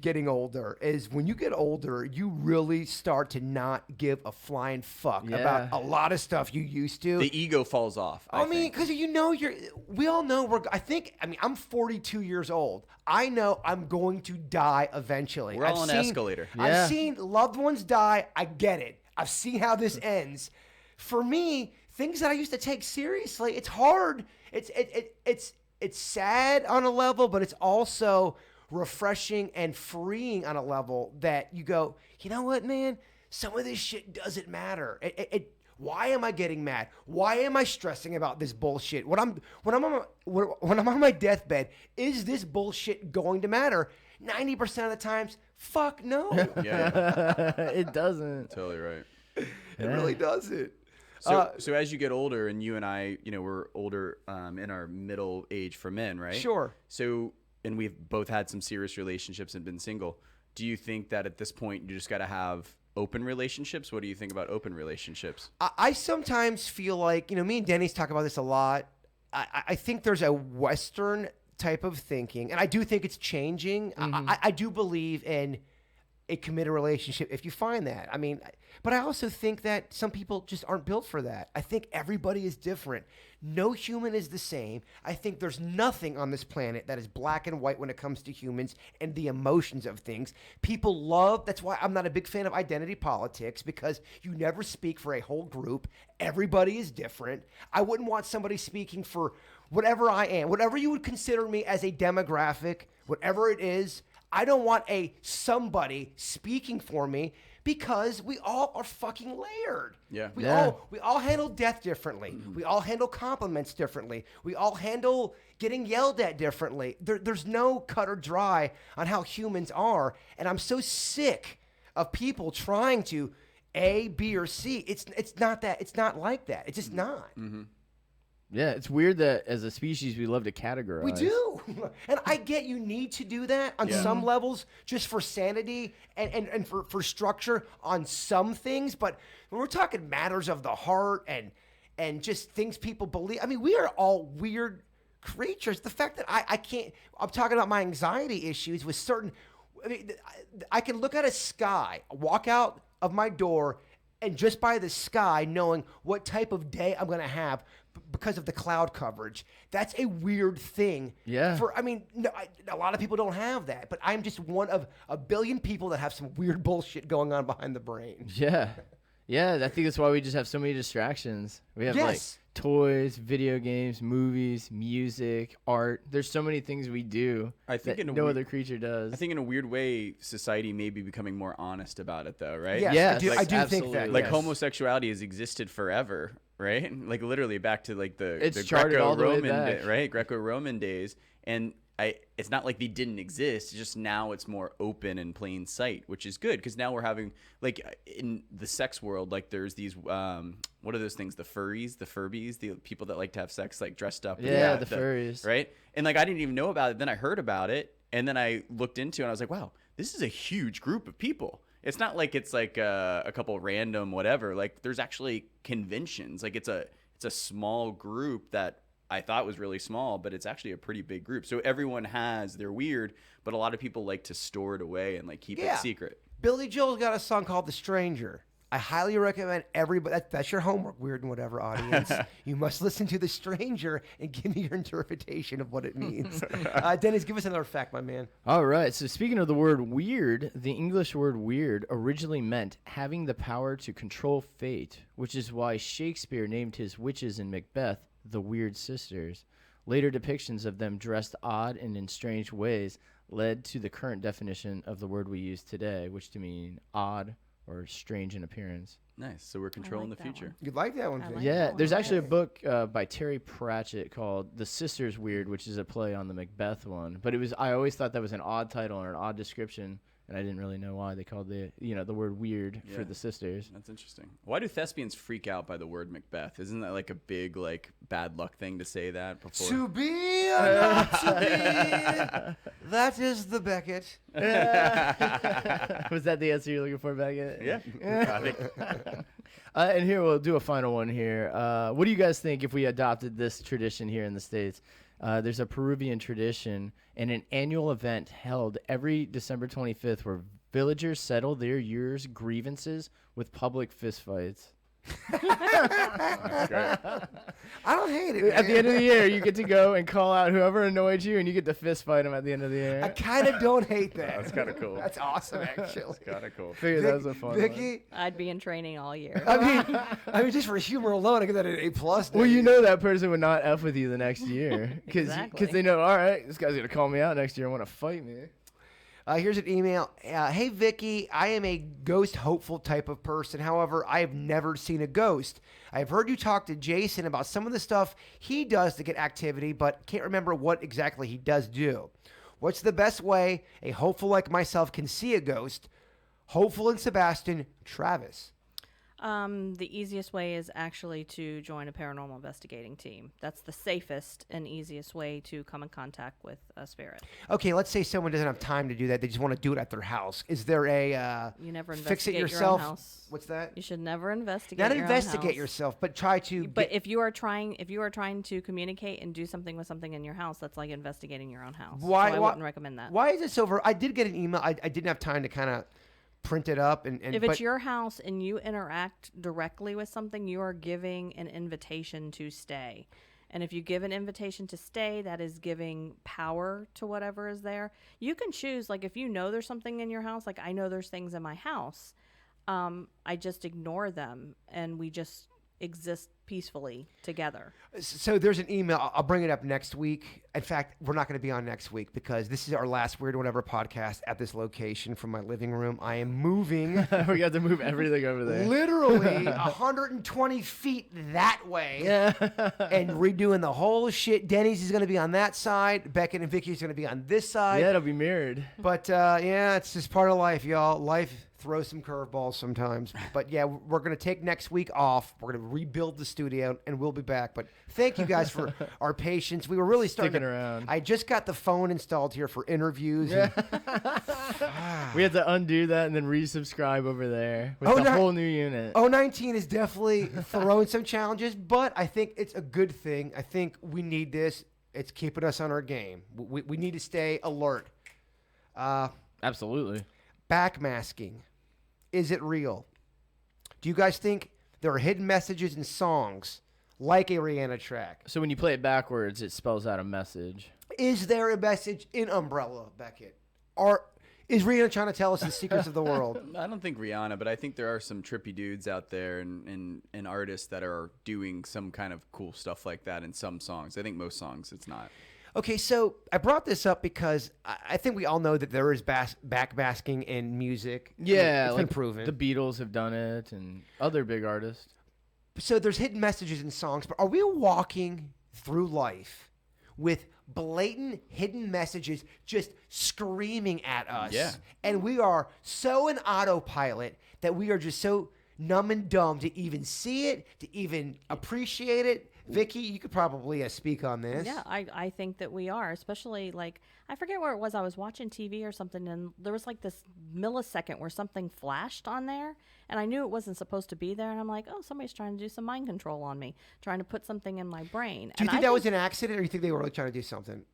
getting older is when you get older, you really start to not give a flying fuck about a lot of stuff you used to. The ego falls off. I mean, because we all know I'm 42 years old. I know I'm going to die eventually. We're all on an escalator. I've seen loved ones die. I get it. I've seen how this ends. For me, things that I used to take seriously, it's hard. It's sad on a level, but it's also refreshing and freeing on a level that you go, you know what, man? Some of this shit doesn't matter. Why am I getting mad? Why am I stressing about this bullshit? When I'm on my deathbed, is this bullshit going to matter? 90% of the times, fuck no. Yeah. It doesn't. Totally right. It really doesn't. So as you get older, and you and I, we're older in our middle age for men, right? Sure. So, and we've both had some serious relationships and been single. Do you think that at this point you just got to have open relationships? What do you think about open relationships? I sometimes feel like, me and Denny's talk about this a lot. I think there's a Western type of thinking, and I do think it's changing. I do believe in a committed relationship if you find that. But I also think that some people just aren't built for that. I think everybody is different. No human is the same. I think there's nothing on this planet that is black and white when it comes to humans and the emotions of things. People love, that's why I'm not a big fan of identity politics, because you never speak for a whole group. Everybody is different. I wouldn't want somebody speaking for whatever I am, whatever you would consider me as a demographic, whatever it is. I don't want somebody speaking for me, because we all are fucking layered. Yeah. We all handle death differently. We all handle compliments differently. We all handle getting yelled at differently. There's no cut or dry on how humans are, and I'm so sick of people trying to A, B, or C. It's not that. It's not like that. It's just not. Mm-hmm. Yeah, it's weird that as a species we love to categorize. We do. And I get you need to do that on some levels just for sanity and for structure on some things. But when we're talking matters of the heart and just things people believe, we are all weird creatures. The fact that I can't, I'm talking about my anxiety issues with certain, I can look at a sky, walk out of my door, and just by the sky knowing what type of day I'm going to have because of the cloud coverage. That's a weird thing. Yeah. A lot of people don't have that, but I'm just one of a billion people that have some weird bullshit going on behind the brain. Yeah. Yeah, I think that's why we just have so many distractions. We have like toys, video games, movies, music, art. There's so many things we do that no other creature does. I think in a weird way, society may be becoming more honest about it, though, right? Yes, Yes, I do think that. Like homosexuality has existed forever, right? Like literally back to like the charted all the way Greco-Roman back. right? Greco-Roman days. And it's not like they didn't exist. It's just now it's more open and plain sight, which is good because now we're having like in the sex world, like there's these what are those things? The furries, the Furbies, the people that like to have sex like dressed up. Yeah, the furries, right? And like I didn't even know about it. Then I heard about it, and then I looked into it. And I was like, wow, this is a huge group of people. It's not like it's like a couple random whatever. Like there's actually conventions. Like it's a small group that I thought was really small, but it's actually a pretty big group. So everyone has their weird, but a lot of people like to store it away and like keep it secret. Billy Joel's got a song called The Stranger. I highly recommend everybody. That's your homework, weird and whatever audience. You must listen to The Stranger and give me your interpretation of what it means. Dennis, give us another fact, my man. All right. So speaking of the word weird, the English word weird originally meant having the power to control fate, which is why Shakespeare named his witches in Macbeth the Weird Sisters. Later depictions of them dressed odd and in strange ways led to the current definition of the word we use today, which to mean odd or strange in appearance. Nice. So we're controlling the future. You like that one, Vinny? Yeah, there's actually a book by Terry Pratchett called The Sisters Weird, which is a play on the Macbeth one. But I always thought that was an odd title or an odd description, and I didn't really know why they called the word weird for the sisters. That's interesting. Why do thespians freak out by the word Macbeth? Isn't that like a big like bad luck thing to say that before? To be or not to be, that is the Beckett. Was that the answer you're looking for, Beckett? Yeah. And here we'll do a final one here. What do you guys think if we adopted this tradition here in the States? there's a Peruvian tradition and an annual event held every December 25th where villagers settle their year's grievances with public fistfights. That's great. I don't hate it. At the man. end of the year, you get to go and call out whoever annoyed you, and you get to fist fight them at the end of the year. I kind of don't hate that. That's kind of cool. That's awesome, actually. Kind of cool. Figured that was a fun one. Vicky, I'd be in training all year. I mean, just for humor alone, I give that an A+. Well, you know that person would not F with you the next year. Because Exactly. they know, all right, this guy's going to call me out next year and want to fight me. Here's an email. Hey, Vicky, I am a ghost hopeful type of person. However, I have never seen a ghost. I've heard you talk to Jason about some of the stuff he does to get activity, but can't remember what exactly he does do. What's the best way a hopeful like myself can see a ghost? Hopeful and Sebastian, Travis. The easiest way is actually to join a paranormal investigating team. That's the safest and easiest way to come in contact with a spirit. Okay, let's say someone doesn't have time to do that. They just want to do it at their house. Is there a You never fix it investigate your own yourself? house. What's that? You should never investigate Not your investigate own house. yourself, but try to. But if you are trying to communicate and do something with something in your house, that's like investigating your own house. Why? So I wouldn't recommend that. Why is this over? I did get an email. I didn't have time to kind of print it up and If but it's your house and you interact directly with something, you are giving an invitation to stay. And if you give an invitation to stay, that is giving power to whatever is there. You can choose, like if you know there's something in your house, like I know there's things in my house, I just ignore them and we just exist peacefully together. So there's an email. I'll bring it up next week. In fact, we're not going to be on next week because this is our last Weird Whatever podcast at this location from my living room. I am moving We got to move everything over there. literally 120 feet that way and redoing the whole shit. Denny's is going to be on that side. Beckett and Vicky's going to be on this side. Yeah, it'll be mirrored. But yeah, it's just part of life, y'all. Life throws some curveballs sometimes. But yeah, we're going to take next week off. We're going to rebuild the studio and we'll be back. But thank you guys for our patience. We were really starting Sticking around. I just got the phone installed here for interviews. And, We had to undo that and then resubscribe over there with Oh, the no. whole new unit. 019 is definitely throwing some challenges, but I think it's a good thing. I think we need this. It's keeping us on our game. We need to stay alert. Absolutely. Backmasking. Is it real? Do you guys think there are hidden messages in songs like a Rihanna track? So when you play it backwards, it spells out a message. Is there a message in Umbrella, Beckett? Or is Rihanna trying to tell us the secrets of the world? I don't think Rihanna, but I think there are some trippy dudes out there and artists that are doing some kind of cool stuff like that in some songs. I think most songs it's not. Okay, so I brought this up because I think we all know that there is backmasking in music. Yeah, it's like been proven. the Beatles have done it and other big artists. So there's hidden messages in songs, but are we walking through life with blatant hidden messages just screaming at us? Yeah. And we are so in autopilot that we are just so numb and dumb to even see it, to even appreciate it. Vicky, you could probably speak on this. Yeah, I think that we are, especially like, I forget where it was. I was watching TV or something, and there was like this millisecond where something flashed on there, and I knew it wasn't supposed to be there, and I'm like, oh, somebody's trying to do some mind control on me, trying to put something in my brain. Do you And think I that was an accident, or you think they were really trying to do something?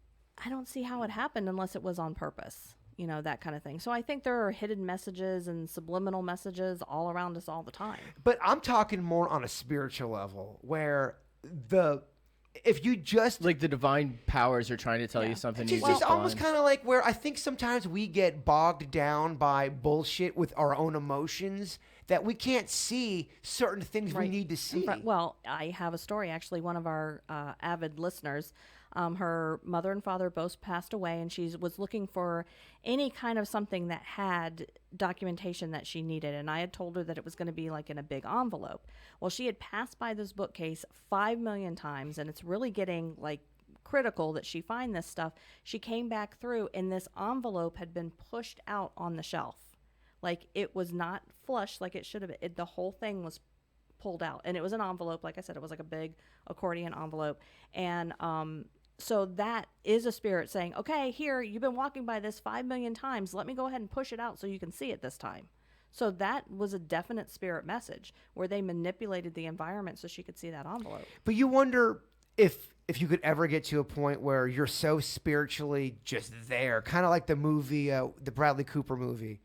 I don't see how it happened unless it was on purpose, you know, that kind of thing. So I think there are hidden messages and subliminal messages all around us all the time. But I'm talking more on a spiritual level, where if you just Like the divine powers are trying to tell you something. It's you just just almost find. kind of like where I think sometimes we get bogged down by bullshit with our own emotions that we can't see certain things we Right. need to see. Well, I have a story. Actually, one of our avid listeners, her mother and father both passed away, and she was looking for any kind of something that had documentation that she needed. And I had told her that it was going to be like in a big envelope. Well, she had passed by this bookcase 5 million times, and it's really getting like critical that she find this stuff. She came back through, and this envelope had been pushed out on the shelf. Like it was not flush like it should have been. The whole thing was pulled out, and it was an envelope. Like I said, it was like a big accordion envelope. And so that is a spirit saying, okay, here, you've been walking by this 5 million times. Let me go ahead and push it out so you can see it this time. So that was a definite spirit message where they manipulated the environment so she could see that envelope. But you wonder, if you could ever get to a point where you're so spiritually just there, kind of like the movie, the Bradley Cooper movie.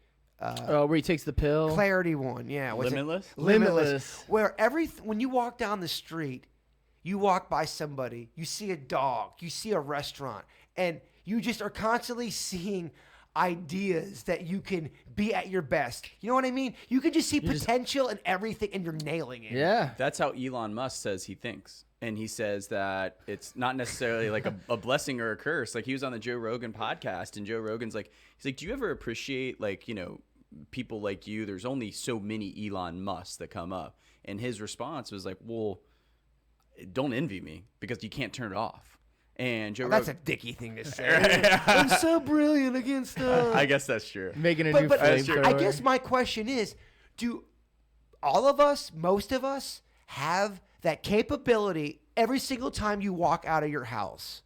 Where he takes the pill. Clarity one, yeah. What's it? Limitless? Limitless. Where when you walk down the street, you walk by somebody, you see a dog, you see a restaurant, and you just are constantly seeing ideas that you can be at your best. You know what I mean? You can just see potential in everything, and you're nailing it. Yeah. That's how Elon Musk says he thinks. And he says that it's not necessarily like a blessing or a curse. Like he was on the Joe Rogan podcast, and Joe Rogan's like, he's like, do you ever appreciate, like, you know, people like you? There's only so many Elon Musks that come up. And his response was like, well, don't envy me because you can't turn it off. And Joe That's Rogan, a dicky thing to say. I'm so brilliant against I guess that's true. Making a but, new but flamethrower. I guess my question is, do all of us, most of us, have that capability every single time you walk out of your house?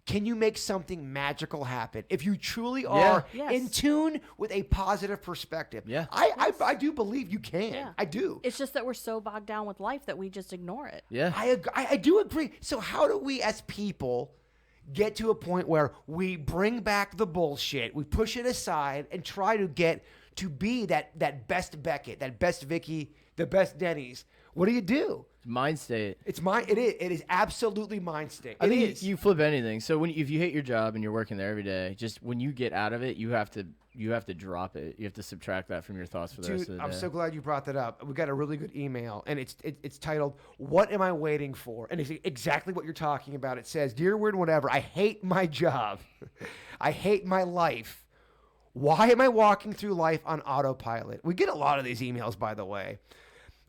Can you make something magical happen if you truly are Yes. in tune with a positive perspective? Yeah. I do believe you can. Yeah. I do. It's just that we're so bogged down with life that we just ignore it. Yeah. I do agree. So how do we as people get to a point where we bring back the bullshit, we push it aside, and try to get to be that best Beckett, that best Vicky, the best Denny's? What do you do? Mind state. It is absolutely mind state. I It think is. you flip anything. So if you hate your job and you're working there every day, just when you get out of it, you have to drop it. You have to subtract that from your thoughts for the rest of Dude, the day. I'm so glad you brought that up. We got a really good email, and it's titled, "What Am I Waiting For?" And it's exactly what you're talking about. It says, "Dear Weird Whatever, I hate my job. I hate my life. Why am I walking through life on autopilot?" We get a lot of these emails, by the way.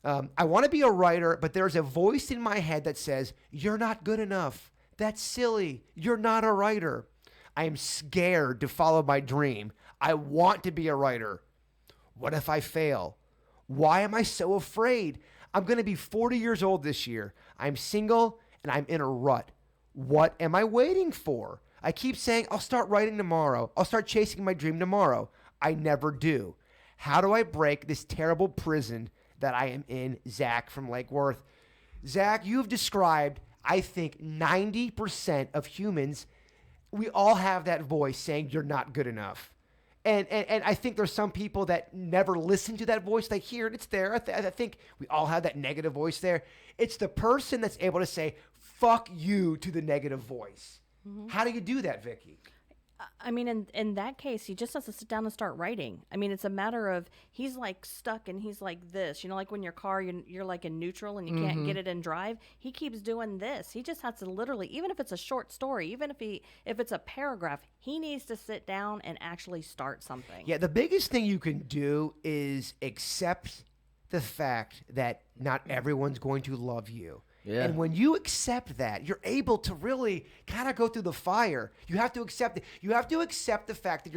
I want to be a writer, but there's a voice in my head that says, "You're not good enough. That's silly. You're not a writer." I am scared to follow my dream. I want to be a writer. What if I fail? Why am I so afraid? I'm going to be 40 years old this year. I'm single and I'm in a rut. What am I waiting for? I keep saying I'll start writing tomorrow. I'll start chasing my dream tomorrow. I never do. How do I break this terrible prison that I am in? Zach from Lake Worth. Zach, you've described, I think, 90% of humans. We all have that voice saying you're not good enough. And I think there's some people that never listen to that voice. They hear it, it's there. I think we all have that negative voice there. It's the person that's able to say, fuck you to the negative voice. Mm-hmm. How do you do that, Vicky? I mean, in that case, he just has to sit down and start writing. I mean, it's a matter of he's like stuck and he's like this. You know, like when your car, you're like in neutral and you can't get it in drive. He keeps doing this. He just has to literally, even if it's a short story, even if it's a paragraph, he needs to sit down and actually start something. Yeah, the biggest thing you can do is accept the fact that not everyone's going to love you. Yeah. And when you accept that, you're able to really kind of go through the fire. You have to accept it. You have to accept the fact that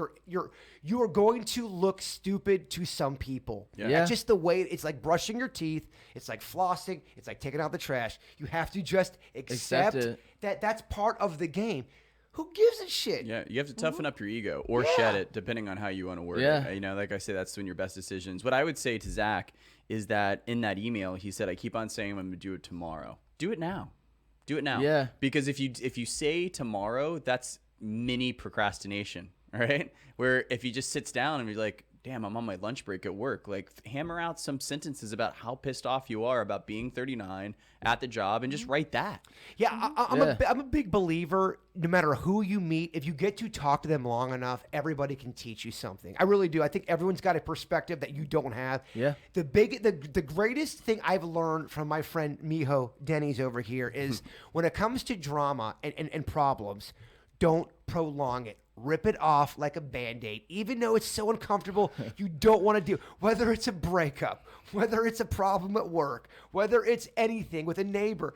you are going to look stupid to some people. Yeah. Yeah. That's just the way. It's like brushing your teeth. It's like flossing. It's like taking out the trash. You have to just accept it. that that's part of the game. Who gives a shit? Yeah, you have to toughen up your ego or shed it, depending on how you want to word Yeah. it. You know, like I say, that's when your best decisions. What I would say to Zach is that in that email, he said, "I keep on saying I'm going to do it tomorrow. Do it now. Do it now." Yeah. Because if you say tomorrow, that's mini procrastination, right? Where if he just sits down and be like, "Damn, I'm on my lunch break at work," like hammer out some sentences about how pissed off you are about being 39 at the job and just write that. Yeah, I'm a big believer, no matter who you meet, if you get to talk to them long enough, everybody can teach you something. I really do. I think everyone's got a perspective that you don't have. Yeah. The greatest thing I've learned from my friend Miho Denny's over here is when it comes to drama and problems, don't prolong it. Rip it off like a Band-Aid. Even though it's so uncomfortable, you don't want to do. Whether it's a breakup, whether it's a problem at work, whether it's anything with a neighbor,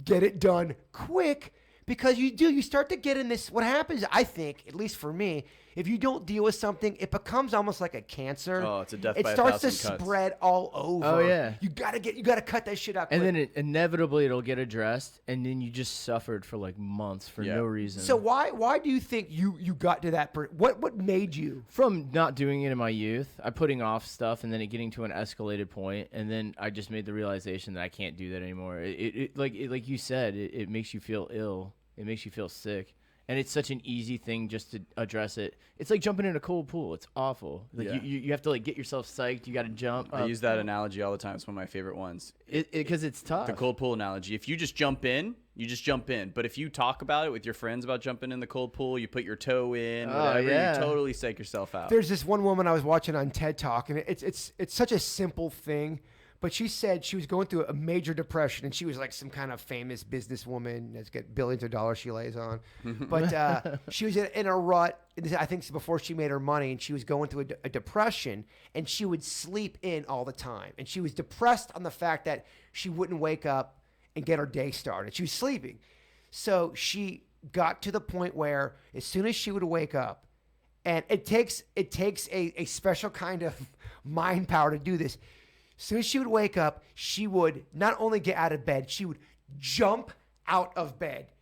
get it done quick, because you start to get in this. What happens, I think, at least for me, if you don't deal with something, it becomes almost like a cancer. Oh, it's a death It by a starts to thousand cuts. spread all over. Oh, yeah. You gotta cut that shit out. And quick. then inevitably it'll get addressed, and then you just suffered for like months for Yeah. no reason. So why do you think you got to that? What made you? From not doing it in my youth, I putting off stuff, and then it getting to an escalated point, and then I just made the realization that I can't do that anymore. Like you said, it makes you feel ill. It makes you feel sick. And it's such an easy thing just to address it. It's like jumping in a cold pool. It's awful. Like Yeah. you have to like get yourself psyched. You got to jump. I use that analogy all the time. It's one of my favorite ones. Because it's tough. The cold pool analogy. If you just jump in, you just jump in. But if you talk about it with your friends about jumping in the cold pool, you put your toe in, whatever, yeah. you totally psych yourself out. There's this one woman I was watching on TED Talk, and it's such a simple thing, but she said she was going through a major depression, and she was like some kind of famous businesswoman that's got billions of dollars she lays on. But she was in a rut. I think before she made her money, and she was going through a depression, and she would sleep in all the time. And she was depressed on the fact that she wouldn't wake up and get her day started. She was sleeping. So she got to the point where as soon as she would wake up, and it takes a special kind of mind power to do this. As soon as she would wake up, she would not only get out of bed, she would jump out of bed,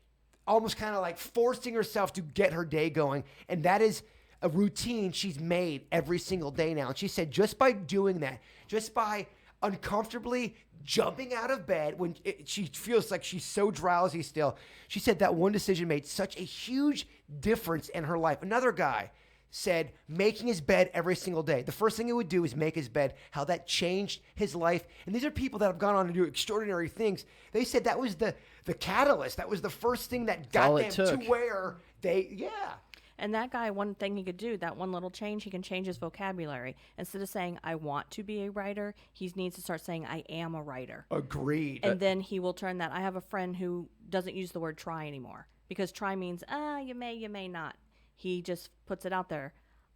almost kind of like forcing herself to get her day going. And that is a routine she's made every single day now. And she said just by doing that, just by uncomfortably jumping out of bed when she feels like she's so drowsy still, she said that one decision made such a huge difference in her life. Another guy said making his bed every single day. The first thing he would do is make his bed, how that changed his life. And these are people that have gone on to do extraordinary things. They said that was the catalyst. That was the first thing that got all them it to took. where they, And that guy, one thing he could do, that one little change, he can change his vocabulary. Instead of saying, I want to be a writer, he needs to start saying, I am a writer. agreed. And then he will turn that. I have a friend who doesn't use the word try anymore because try means, you may not. He just puts it out there.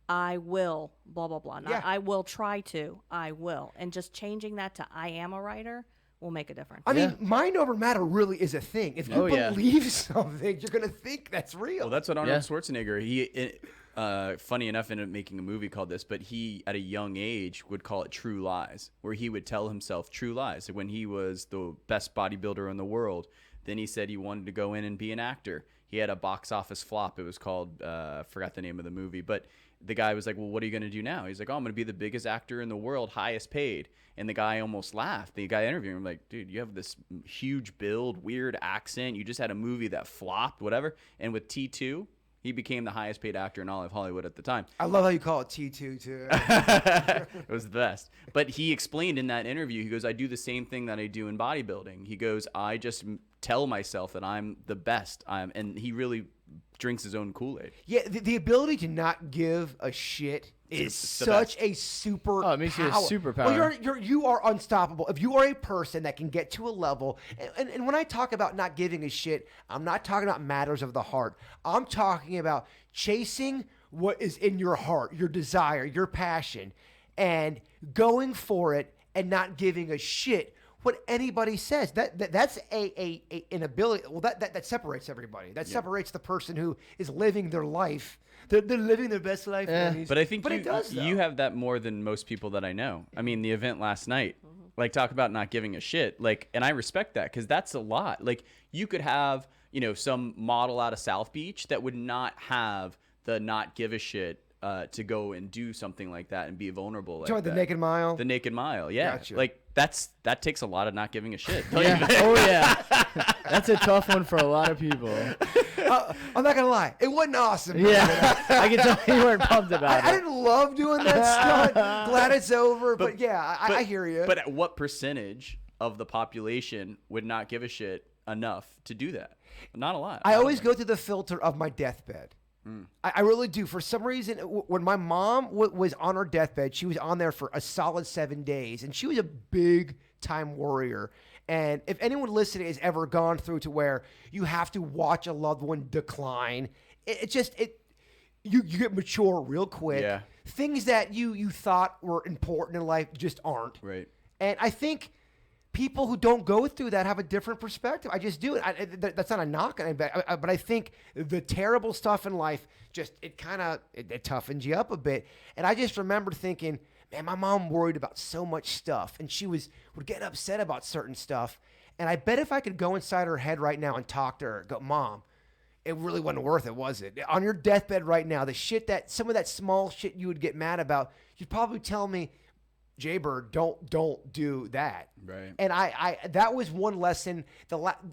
I will, blah, blah, blah. Not Yeah. I will try to, I will. And just changing that to I am a writer will make a difference. I mean, mind over matter really is a thing. If you Oh, yeah. believe something, you're going to think that's real. Well, that's what Arnold Yeah. Schwarzenegger, funny enough, ended up making a movie called this, but he, at a young age, would call it true lies, where he would tell himself true lies. When he was the best bodybuilder in the world, then he said he wanted to go in and be an actor. He had a box office flop. It was called, forgot the name of the movie, but the guy was like, well, what are you going to do now? He's like, I'm going to be the biggest actor in the world, highest paid. And the guy almost laughed. The guy interviewing him like, dude, you have this huge build, weird accent. You just had a movie that flopped, whatever. And with T2, he became the highest paid actor in all of Hollywood at the time. I love how you call it T2 too. It was the best. But he explained in that interview, he goes, I do the same thing that I do in bodybuilding. He goes, I just tell myself that I'm the best. And he really drinks his own Kool-Aid. Yeah, the ability to not give a shit is It's the such best. a super. Oh, it makes you a superpower. Well, you are unstoppable. If you are a person that can get to a level, and when I talk about not giving a shit, I'm not talking about matters of the heart. I'm talking about chasing what is in your heart, your desire, your passion, and going for it and not giving a shit what anybody says. That's an ability. Well, that separates everybody. That separates the person who is living their life. They're living their best life. But I think it does, though. you have that more than most people that I know. I mean, the event last night, like, talk about not giving a shit. Like, and I respect that because that's a lot. Like, you could have, some model out of South Beach that would not have the not give a shit to go and do something like that and be vulnerable. Like Talking about the Naked Mile? The Naked Mile, yeah. Gotcha. Like, that takes a lot of not giving a shit. Yeah. Oh yeah. That's a tough one for a lot of people. I'm not gonna lie, it wasn't awesome. Yeah. I can tell you weren't pumped about I it. didn't love doing that stunt. Glad it's over, but yeah, I hear you. But at what percentage of the population would not give a shit enough to do that? Not a lot. I always go through the filter of my deathbed. I really do. For some reason, when my mom was on her deathbed, she was on there for a solid 7 days, and she was a big-time warrior. And if anyone listening has ever gone through to where you have to watch a loved one decline, you get mature real quick. Yeah. Things that you thought were important in life just aren't. Right. And I think people who don't go through that have a different perspective. I just do it. That's not a knock on it, but I think the terrible stuff in life just it toughens you up a bit. And I just remember thinking, man, my mom worried about so much stuff, and she would get upset about certain stuff. And I bet if I could go inside her head right now and talk to her, go, Mom, it really wasn't worth it, was it? On your deathbed right now, some of that small shit you would get mad about, you'd probably tell me, Jaybird, don't do that. Right. And I that was one lesson.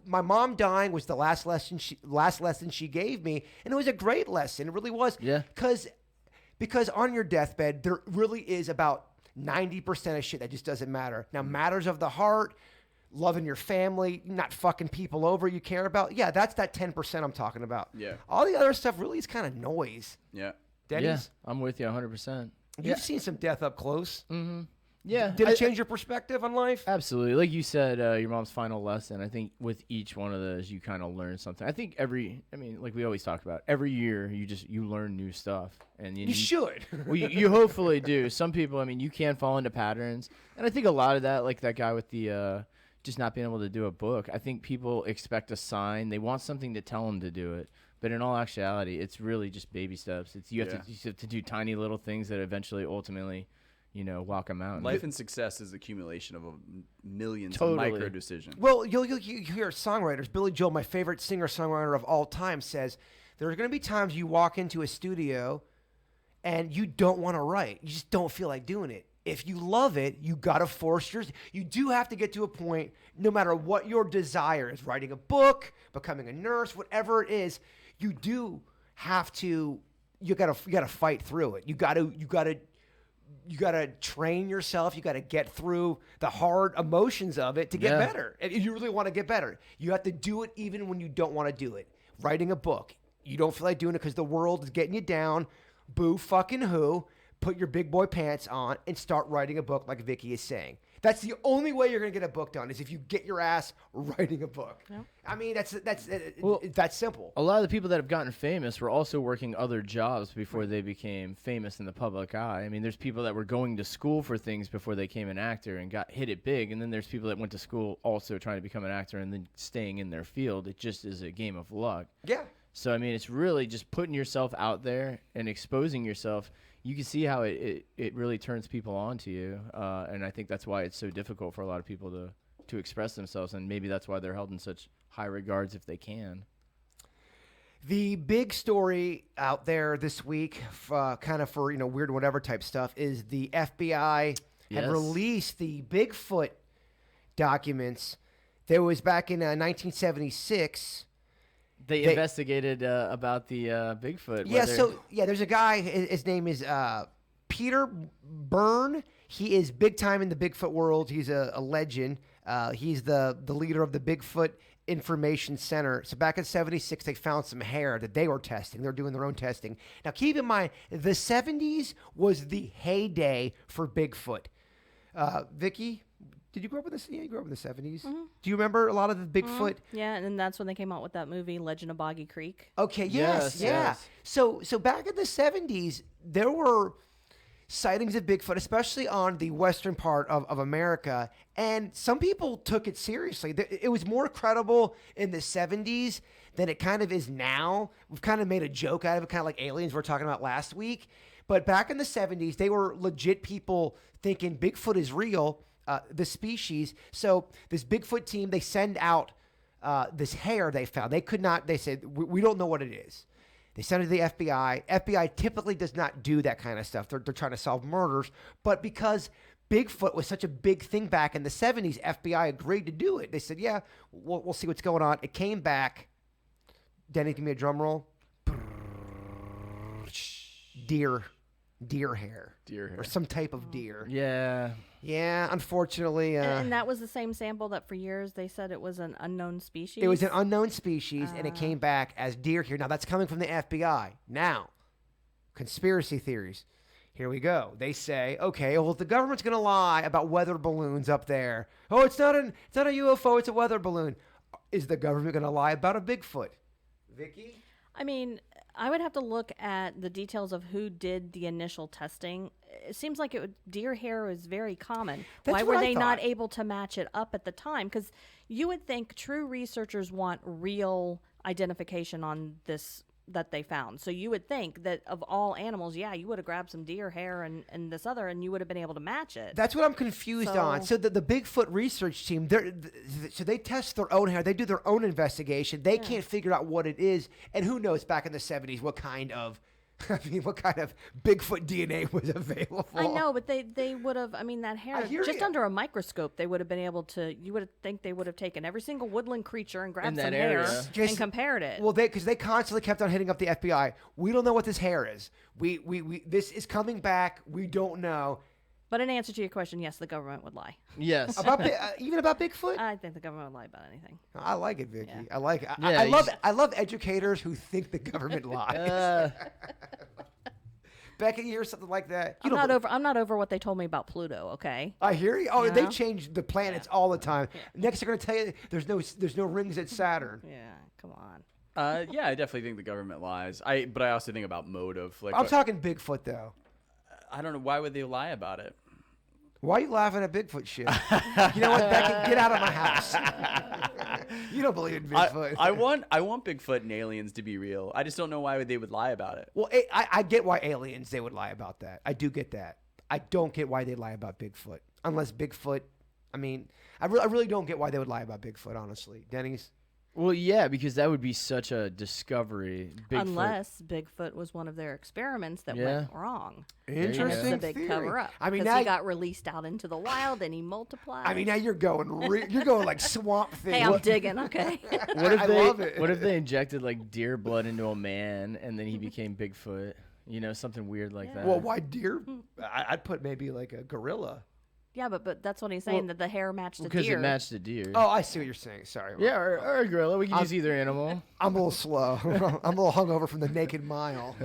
My mom dying was the last lesson she gave me, and it was a great lesson. It really was. Yeah. Because on your deathbed, there really is about 90% of shit that just doesn't matter. Now, matters of the heart, loving your family, not fucking people over you care about. Yeah, that's that 10% I'm talking about. Yeah. All the other stuff really is kind of noise. Yeah. Denny's, Yeah, I'm with you 100%. you've seen some death up close. Mm-hmm. Yeah. Did it change your perspective on life? Absolutely. Like you said, your mom's final lesson, I think with each one of those, you kind of learn something. I think like we always talk about, every year you learn new stuff. And You should. Well, you hopefully do. Some people, you can fall into patterns. And I think a lot of that, like that guy with the just not being able to do a book, I think people expect a sign. They want something to tell them to do it. But in all actuality, it's really just baby steps. You have to do tiny little things that eventually, ultimately, walk them out. Life and success is the accumulation of millions Totally. of micro decisions. Well, you hear songwriters. Billy Joel, my favorite singer-songwriter of all time, says there are going to be times you walk into a studio and you don't want to write. You just don't feel like doing it. If you love it, you got to force you do have to get to a point, no matter what your desire is, writing a book, becoming a nurse, whatever it is, you do have to, you got to fight through it. You got to train yourself. You got to get through the hard emotions of it to get better. And if you really want to get better, you have to do it even when you don't want to do it. Writing a book, you don't feel like doing it because the world is getting you down. Boo fucking who. Put your big boy pants on and start writing a book like Vicky is saying. That's the only way you're going to get a book done is if you get your ass writing a book. Yeah. That's simple. A lot of the people that have gotten famous were also working other jobs before they became famous in the public eye. There's people that were going to school for things before they became an actor and hit it big. And then there's people that went to school also trying to become an actor and then staying in their field. It just is a game of luck. Yeah. So, it's really just putting yourself out there and exposing yourself. You can see how it really turns people on to you. And I think that's why it's so difficult for a lot of people to express themselves. And maybe that's why they're held in such high regards if they can. The big story out there this week, for weird whatever type stuff, is the FBI had released the Bigfoot documents. There was back in 1976. They investigated about the Bigfoot. Yeah, there's a guy, his name is Peter Byrne. He is big time in the Bigfoot world. He's a legend. He's the leader of the Bigfoot Information Center. So back in 76, they found some hair that they were testing. They're doing their own testing. Now, keep in mind, the 70s was the heyday for Bigfoot. Vicky? Did you grow up in the? Yeah, you grew up in the 70s. Mm-hmm. Do you remember a lot of the Bigfoot? Yeah, and then that's when they came out with that movie, Legend of Boggy Creek. Okay, yes. So back in the 70s, there were sightings of Bigfoot, especially on the western part of America, and some people took it seriously. It was more credible in the 70s than it kind of is now. We've kind of made a joke out of it, kind of like aliens we were talking about last week. But back in the 70s, they were legit people thinking Bigfoot is real. The species. So this Bigfoot team, they send out this hair they found. They said, we don't know what it is. They send it to the FBI. FBI typically does not do that kind of stuff. They're trying to solve murders. But because Bigfoot was such a big thing back in the 70s, FBI agreed to do it. They said, yeah, we'll see what's going on. It came back. Denny, give me a drum roll. Deer hair. Deer hair. Or some type of deer. Yeah. Yeah, unfortunately. And that was the same sample that for years they said it was an unknown species. It was an unknown species, and it came back as deer hair. Now, that's coming from the FBI. Now, conspiracy theories. Here we go. They say, okay, well, if the government's going to lie about weather balloons up there. Oh, it's not a UFO, it's a weather balloon. Is the government going to lie about a Bigfoot? Vicky? I would have to look at the details of who did the initial testing. It seems like deer hair is very common. That's Why what were I they not thought. able to match it up at the time? Because you would think true researchers want real identification on this that they found. So you would think that of all animals, yeah, you would have grabbed some deer hair and this other, and you would have been able to match it. That's what I'm confused on. So the Bigfoot research team, so they test their own hair. They do their own investigation. They can't figure out what it is. And who knows back in the 70s what kind of Bigfoot DNA was available. I know, but they would have, I mean, that hair, hear just ya. under a microscope, they would have been able to, you would think they would have taken every single woodland creature and grabbed In that some area. hair Jason- and compared it. Well, because they constantly kept on hitting up the FBI. We don't know what this hair is. We this is coming back. We don't know. But in answer to your question, yes, the government would lie. Yes. Even about Bigfoot. I think the government would lie about anything. I like it, Vicky. Yeah. I like it. Yeah, I love educators who think the government lies. Becky, you hear something like that? You I'm don't not over what they told me about Pluto. Okay. I hear you. Oh, they Yeah. change the planets all the time. Next, they're going to tell you there's no rings at Saturn. Yeah. Come on. Yeah, I definitely think the government lies. But I also think about motive. Like, I'm talking Bigfoot though. I don't know, why would they lie about it? Why are you laughing at Bigfoot shit? You know what, Becky? Get out of my house. You don't believe in Bigfoot. I want Bigfoot and aliens to be real. I just don't know why they would lie about it. Well, I get why aliens they would lie about that. I do get that. I don't get why they lie about Bigfoot. Unless Bigfoot, I mean, I really don't get why they would lie about Bigfoot. Honestly, Denny's. Well, yeah, because that would be such a discovery. Bigfoot. Unless Bigfoot was one of their experiments that Yeah. went wrong. Interesting And it's a big theory. cover up. I mean, because now he got released out into the wild and he multiplied. I mean, now you're going you're going like Swamp Thing. hey, I'm digging. Okay. What if I they? love it. What if they injected like deer blood into a man and then he became Bigfoot? You know, something weird like that. Well, why deer? I'd put maybe like a gorilla. yeah, but that's what he's saying, Well, that the hair matched the because deer. it matched the deer. Oh, I see what you're saying. Sorry. Yeah, or a gorilla. We can use either animal. I'm a little slow. I'm a little hungover from the Naked Mile.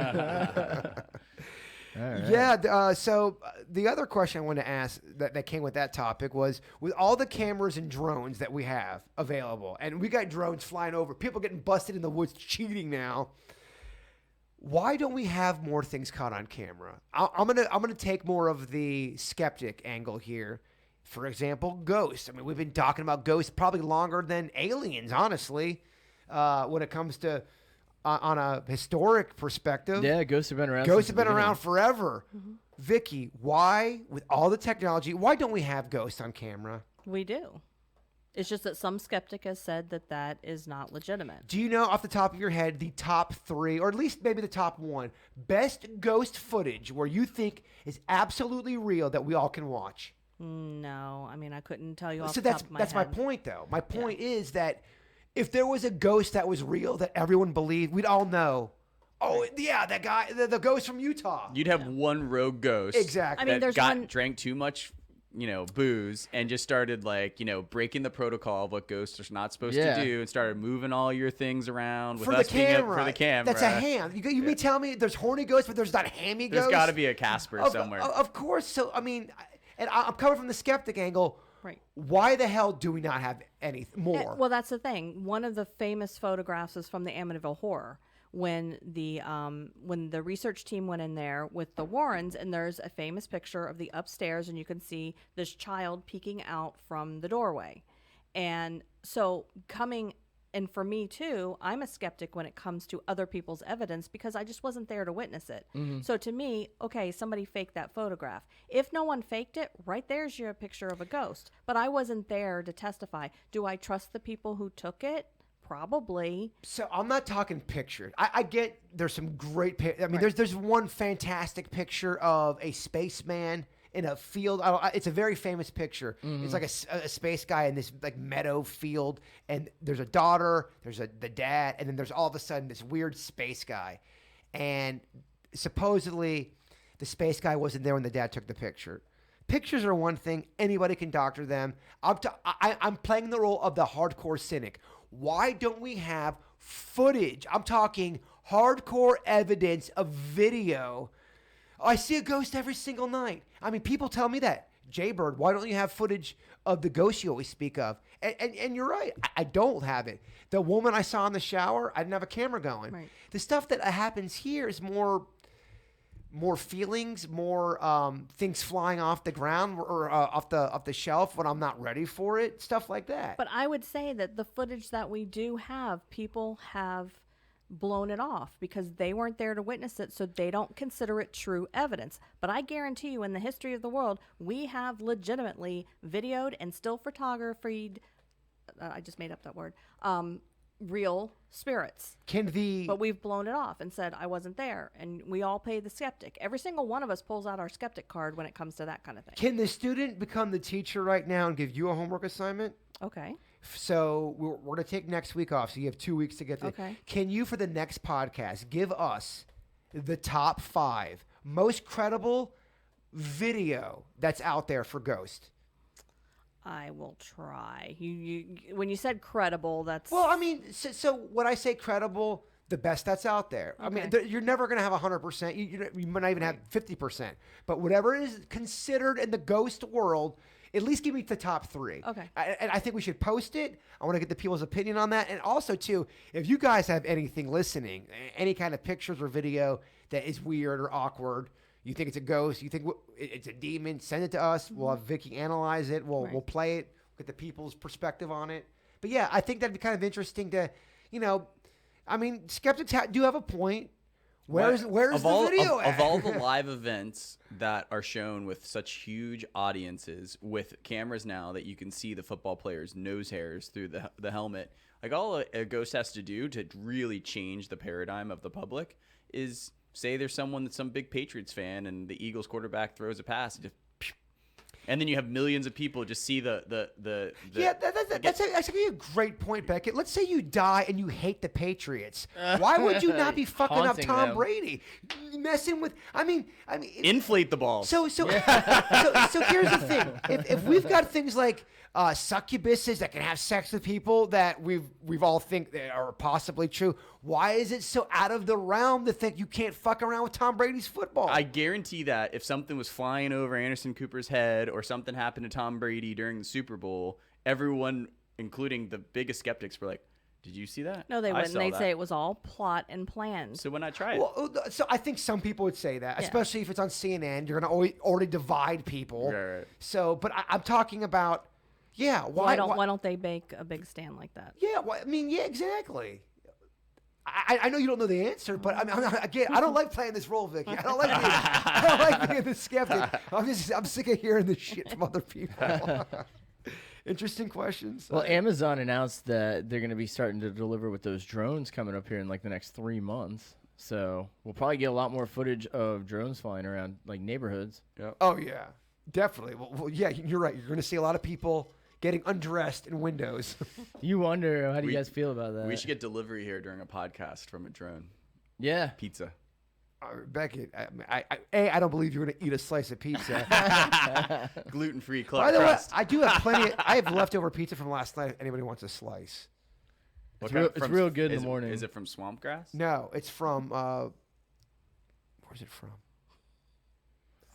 All right. Yeah. So the other question I wanted to ask that came with that topic was, with all the cameras and drones that we have available, and we got drones flying over, people getting busted in the woods cheating now. Why don't we have more things caught on camera? I'm gonna take more of the skeptic angle here. For example, ghosts. I mean, we've been talking about ghosts probably longer than aliens, honestly, when it comes to on a historic perspective. Yeah, ghosts have been around. Ghosts since have the been around beginning. forever. Vicky, why, with all the technology, why don't we have ghosts on camera? We do. It's just that some skeptic has said that that is not legitimate. Do you know off the top of your head the top 3, or at least maybe the top 1, best ghost footage where you think is absolutely real that we all can watch? No, I mean, I couldn't tell you off So the top of my that's my head. point, though. My point is that if there was a ghost that was real that everyone believed, we'd all know. Oh yeah, that guy, the ghost from Utah. You'd have one rogue ghost. Exactly. I mean, that there's got one- drank too much, booze, and just started breaking the protocol of what ghosts are not supposed Yeah. to do, and started moving all your things around with for the us being camera. for the camera. That's a ham. You mean tell me there's horny ghosts, but there's not hammy There's ghosts? got to be a Casper somewhere. Of course. So I mean, and I'm coming from the skeptic angle. Right. Why the hell do we not have any more? Well, that's the thing. One of the famous photographs is from the Amityville Horror when the research team went in there with the Warrens, and there's a famous picture of the upstairs, and you can see this child peeking out from the doorway. And so and for me too, I'm a skeptic when it comes to other people's evidence because I just wasn't there to witness it. So to me, okay, somebody faked that photograph. If no one faked it, right there's your picture of a ghost. But I wasn't there to testify. Do I trust the people who took it? Probably. So I'm not talking pictured. I get there's some great. I mean, there's one fantastic picture of a spaceman in a field. It's a very famous picture. It's like a space guy in this like meadow field, and there's a daughter, there's the dad, and then there's all of a sudden this weird space guy, and supposedly the space guy wasn't there when the dad took the picture. Pictures are one thing; anybody can doctor them. I'm playing the role of the hardcore cynic. Why don't we have footage? I'm talking hardcore evidence of video. I see a ghost every single night. I mean, people tell me that. Jaybird, why don't you have footage of the ghost you always speak of? And you're right. I don't have it. The woman I saw in the shower, I didn't have a camera going. Right. The stuff that happens here is more feelings, more things flying off the ground or off the shelf when I'm not ready for it, stuff like that. But I would say that the footage that we do have, people have blown it off because they weren't there to witness it, so they don't consider it true evidence. But I guarantee you, in the history of the world, we have legitimately videoed and still photographied, I just made up that word, real spirits. But we've blown it off and said, I wasn't there. And we all play the skeptic. Every single one of us pulls out our skeptic card when it comes to that kind of thing. Can the student become the teacher right now and give you a homework assignment? Okay. So we're going to take next week off, so you have 2 weeks to get there. Okay. Can you, for the next podcast, give us the top 5 most credible video that's out there for ghost? I will try. You when you said credible, that's... Well, I mean, so when I say credible, the best that's out there. I mean, you're never going to have 100%. You might not even have 50%. But whatever is considered in the ghost world, at least give me the top 3. Okay. And I think we should post it. I want to get the people's opinion on that. And also, too, if you guys have anything listening, any kind of pictures or video that is weird or awkward, you think it's a ghost, you think it's a demon, send it to us. We'll have Vicky analyze it. We'll play it, get the people's perspective on it. But, yeah, I think that'd be kind of interesting to, I mean, skeptics do have a point. Where's the video at? Of all the live events that are shown with such huge audiences, with cameras now that you can see the football players' nose hairs through the helmet, like all a ghost has to do to really change the paradigm of the public is say there's some big Patriots fan and the Eagles quarterback throws a pass, and then you have millions of people just see the that's actually a great point, Beckett. Let's say you die and you hate the Patriots. Why would you not be fucking up Haunting Tom them. Brady, messing with? I mean, inflate the ball. So here's the thing: if we've got things like succubuses that can have sex with people that we've all think that are possibly true, why is it so out of the realm to think you can't fuck around with Tom Brady's football? I guarantee that if something was flying over Anderson Cooper's head or something happened to Tom Brady during the Super Bowl, everyone, including the biggest skeptics, were like, "Did you see that?" No, they I wouldn't. saw They'd that." say it was all plot and planned. So when I try it, Well, so I think some people would say that, Yeah. especially if it's on CNN. You're going to already divide people. Right. So, but I'm talking about, yeah. Why don't they make a big stand like that? Yeah, well, I mean, yeah, exactly. I know you don't know the answer, but I mean, again, I don't like playing this role, Vicky. I don't like being the skeptic. I'm sick of hearing this shit from other people. Interesting questions. Well, Amazon announced that they're going to be starting to deliver with those drones coming up here in like the next 3 months. So we'll probably get a lot more footage of drones flying around like neighborhoods. Oh yeah, definitely. Well, yeah, you're right. You're going to see a lot of people getting undressed in windows. You wonder, how do you guys feel about that? we should get delivery here during a podcast from a drone. Yeah. Pizza. Beckett, I don't believe you're going to eat a slice of pizza. Gluten-free By the way, crust. I do have plenty. I have leftover pizza from last night. If anybody wants a slice? What It's real good in the morning. Is it from swamp grass? No, it's from. Where's it from?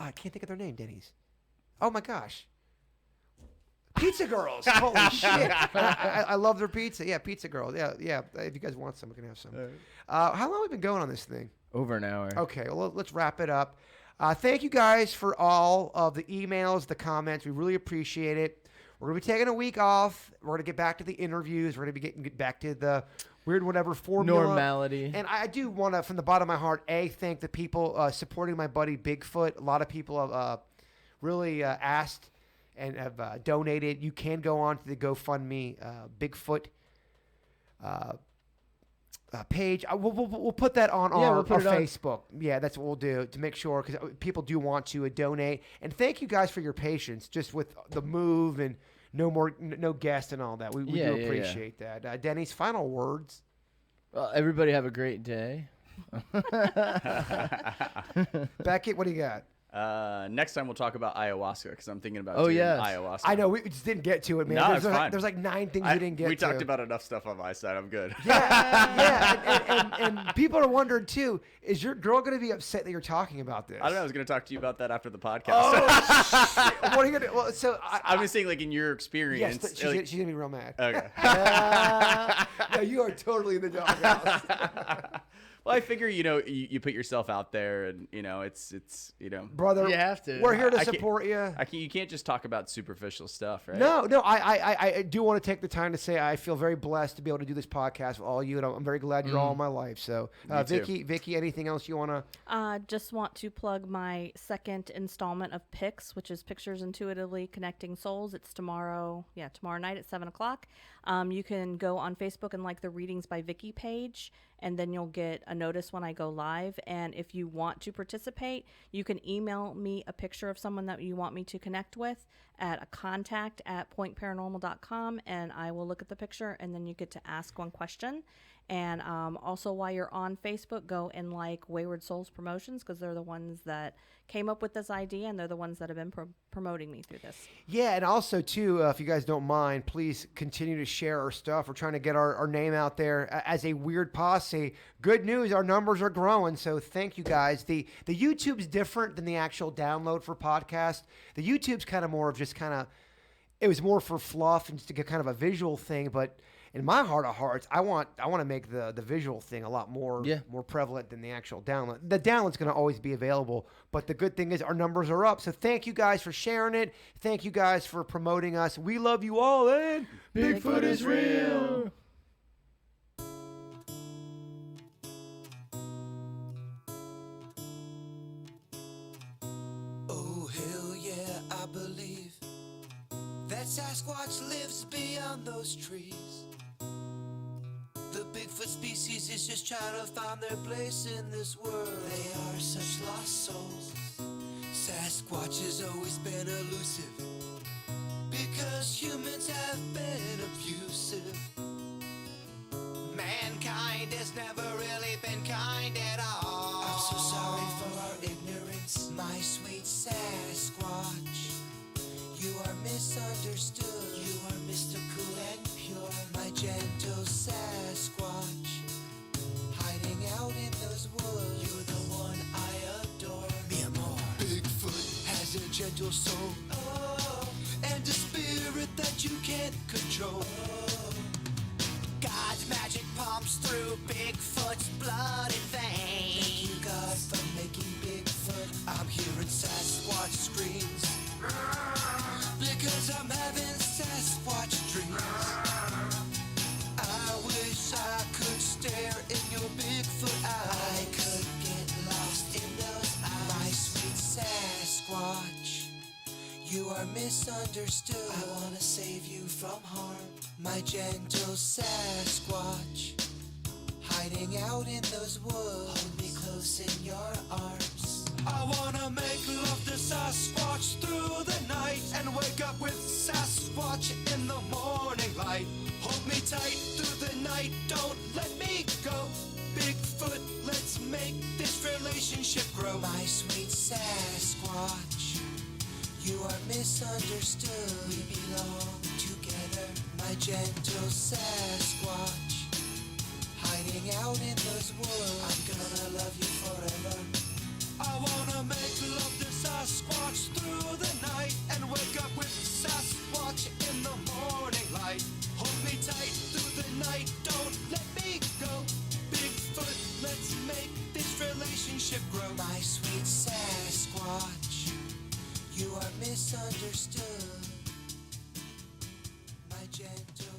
I can't think of their name. Denny's. Oh my gosh. Pizza Girls. Holy shit. I love their pizza. Yeah, Pizza Girls. Yeah. If you guys want some, we can have some. How long have we been going on this thing? Over an hour. Okay, well, let's wrap it up. Thank you guys for all of the emails, the comments. We really appreciate it. We're going to be taking a week off. We're going to get back to the interviews. We're going to be getting back to the weird whatever formula. Normality. And I do want to, from the bottom of my heart, thank the people supporting my buddy Bigfoot. A lot of people have really asked and have donated. You can go on to the GoFundMe Bigfoot page. We'll put that on our Facebook. Yeah, that's what we'll do to make sure, because people do want to donate. And thank you guys for your patience just with the move and no guests and all that. We do appreciate that. Denny's final words. Well, everybody have a great day. Beckett, what do you got? Next time we'll talk about ayahuasca because I'm thinking about Oh, doing yes. ayahuasca. I know we just didn't get to it, man. No, there's, it's fine. there's like 9 things we didn't get We to. talked about enough stuff on my side. I'm good. Yeah, and people are wondering too, is your girl going to be upset that you're talking about this? I don't know. I was going to talk to you about that after the podcast. Oh, shit. What are you going to, well, so I was saying, like, in your experience. yes, but she's, like, she's going to be real mad. okay. No, you are totally in the doghouse. Well, I figure, you put yourself out there and, it's Brother, You have to. we're here to I can't- support you. you can't just talk about superficial stuff, right? No, I do want to take the time to say I feel very blessed to be able to do this podcast with all of you, and I'm very glad you're all in my life. So, Me too. Vicky, anything else you want to? Just want to plug my second installment of Picks, which is Pictures Intuitively Connecting Souls. It's tomorrow night at 7:00. You can go on Facebook and like the Readings by Vicky page, and then you'll get a notice when I go live. And if you want to participate, you can email me a picture of someone that you want me to connect with at a contact@pointparanormal.com, and I will look at the picture, and then you get to ask one question. And also, while you're on Facebook, go and like Wayward Souls Promotions, because they're the ones that came up with this idea, and they're the ones that have been promoting me through this. Yeah, and also, too, if you guys don't mind, please continue to share our stuff. We're trying to get our name out there as a weird posse. Good news, our numbers are growing, so thank you guys. The YouTube's different than the actual download for podcast. The YouTube's kind of more of just kind of, it was more for fluff and just to get kind of a visual thing, but in my heart of hearts, I want to make the visual thing a lot more prevalent than the actual download. The download's going to always be available, but the good thing is our numbers are up. So thank you guys for sharing it. Thank you guys for promoting us. We love you all, and Bigfoot is real. Oh, hell yeah, I believe that Sasquatch lives beyond those trees. The Bigfoot species is just trying to find their place in this world. They are such lost souls. Sasquatch has always been elusive because humans have been abusive. Mankind has never really been kind at all. I'm so sorry for our ignorance, my sweet Sasquatch. You are misunderstood. You are mystical and pure, my gentle Sasquatch. Hiding out in those woods, you're the one I adore. Mi amor. Bigfoot has a gentle soul, and a spirit that you can't control. God's magic pumps through Bigfoot's blood and veins. Thank you, God, for making Bigfoot. I'm hearing Sasquatch screams because I'm having Sasquatch dreams. I wish I could stare in your Bigfoot eyes. I could get lost in those eyes. My sweet Sasquatch, you are misunderstood. I wanna save you from harm, my gentle Sasquatch. Hiding out in those woods, hold me close in your arms. I wanna make love to Sasquatch through the night and wake up with Sasquatch in the morning light. Hold me tight through the night, don't let me go. Bigfoot, let's make this relationship grow. My sweet Sasquatch, you are misunderstood. We belong together, my gentle Sasquatch. Hiding out in those woods, I'm gonna love you forever. I wanna make love to Sasquatch through the night and wake up with Sasquatch in the morning light. Hold me tight through the night, don't let me go. Bigfoot, let's make this relationship grow. My sweet Sasquatch, you are misunderstood. My gentle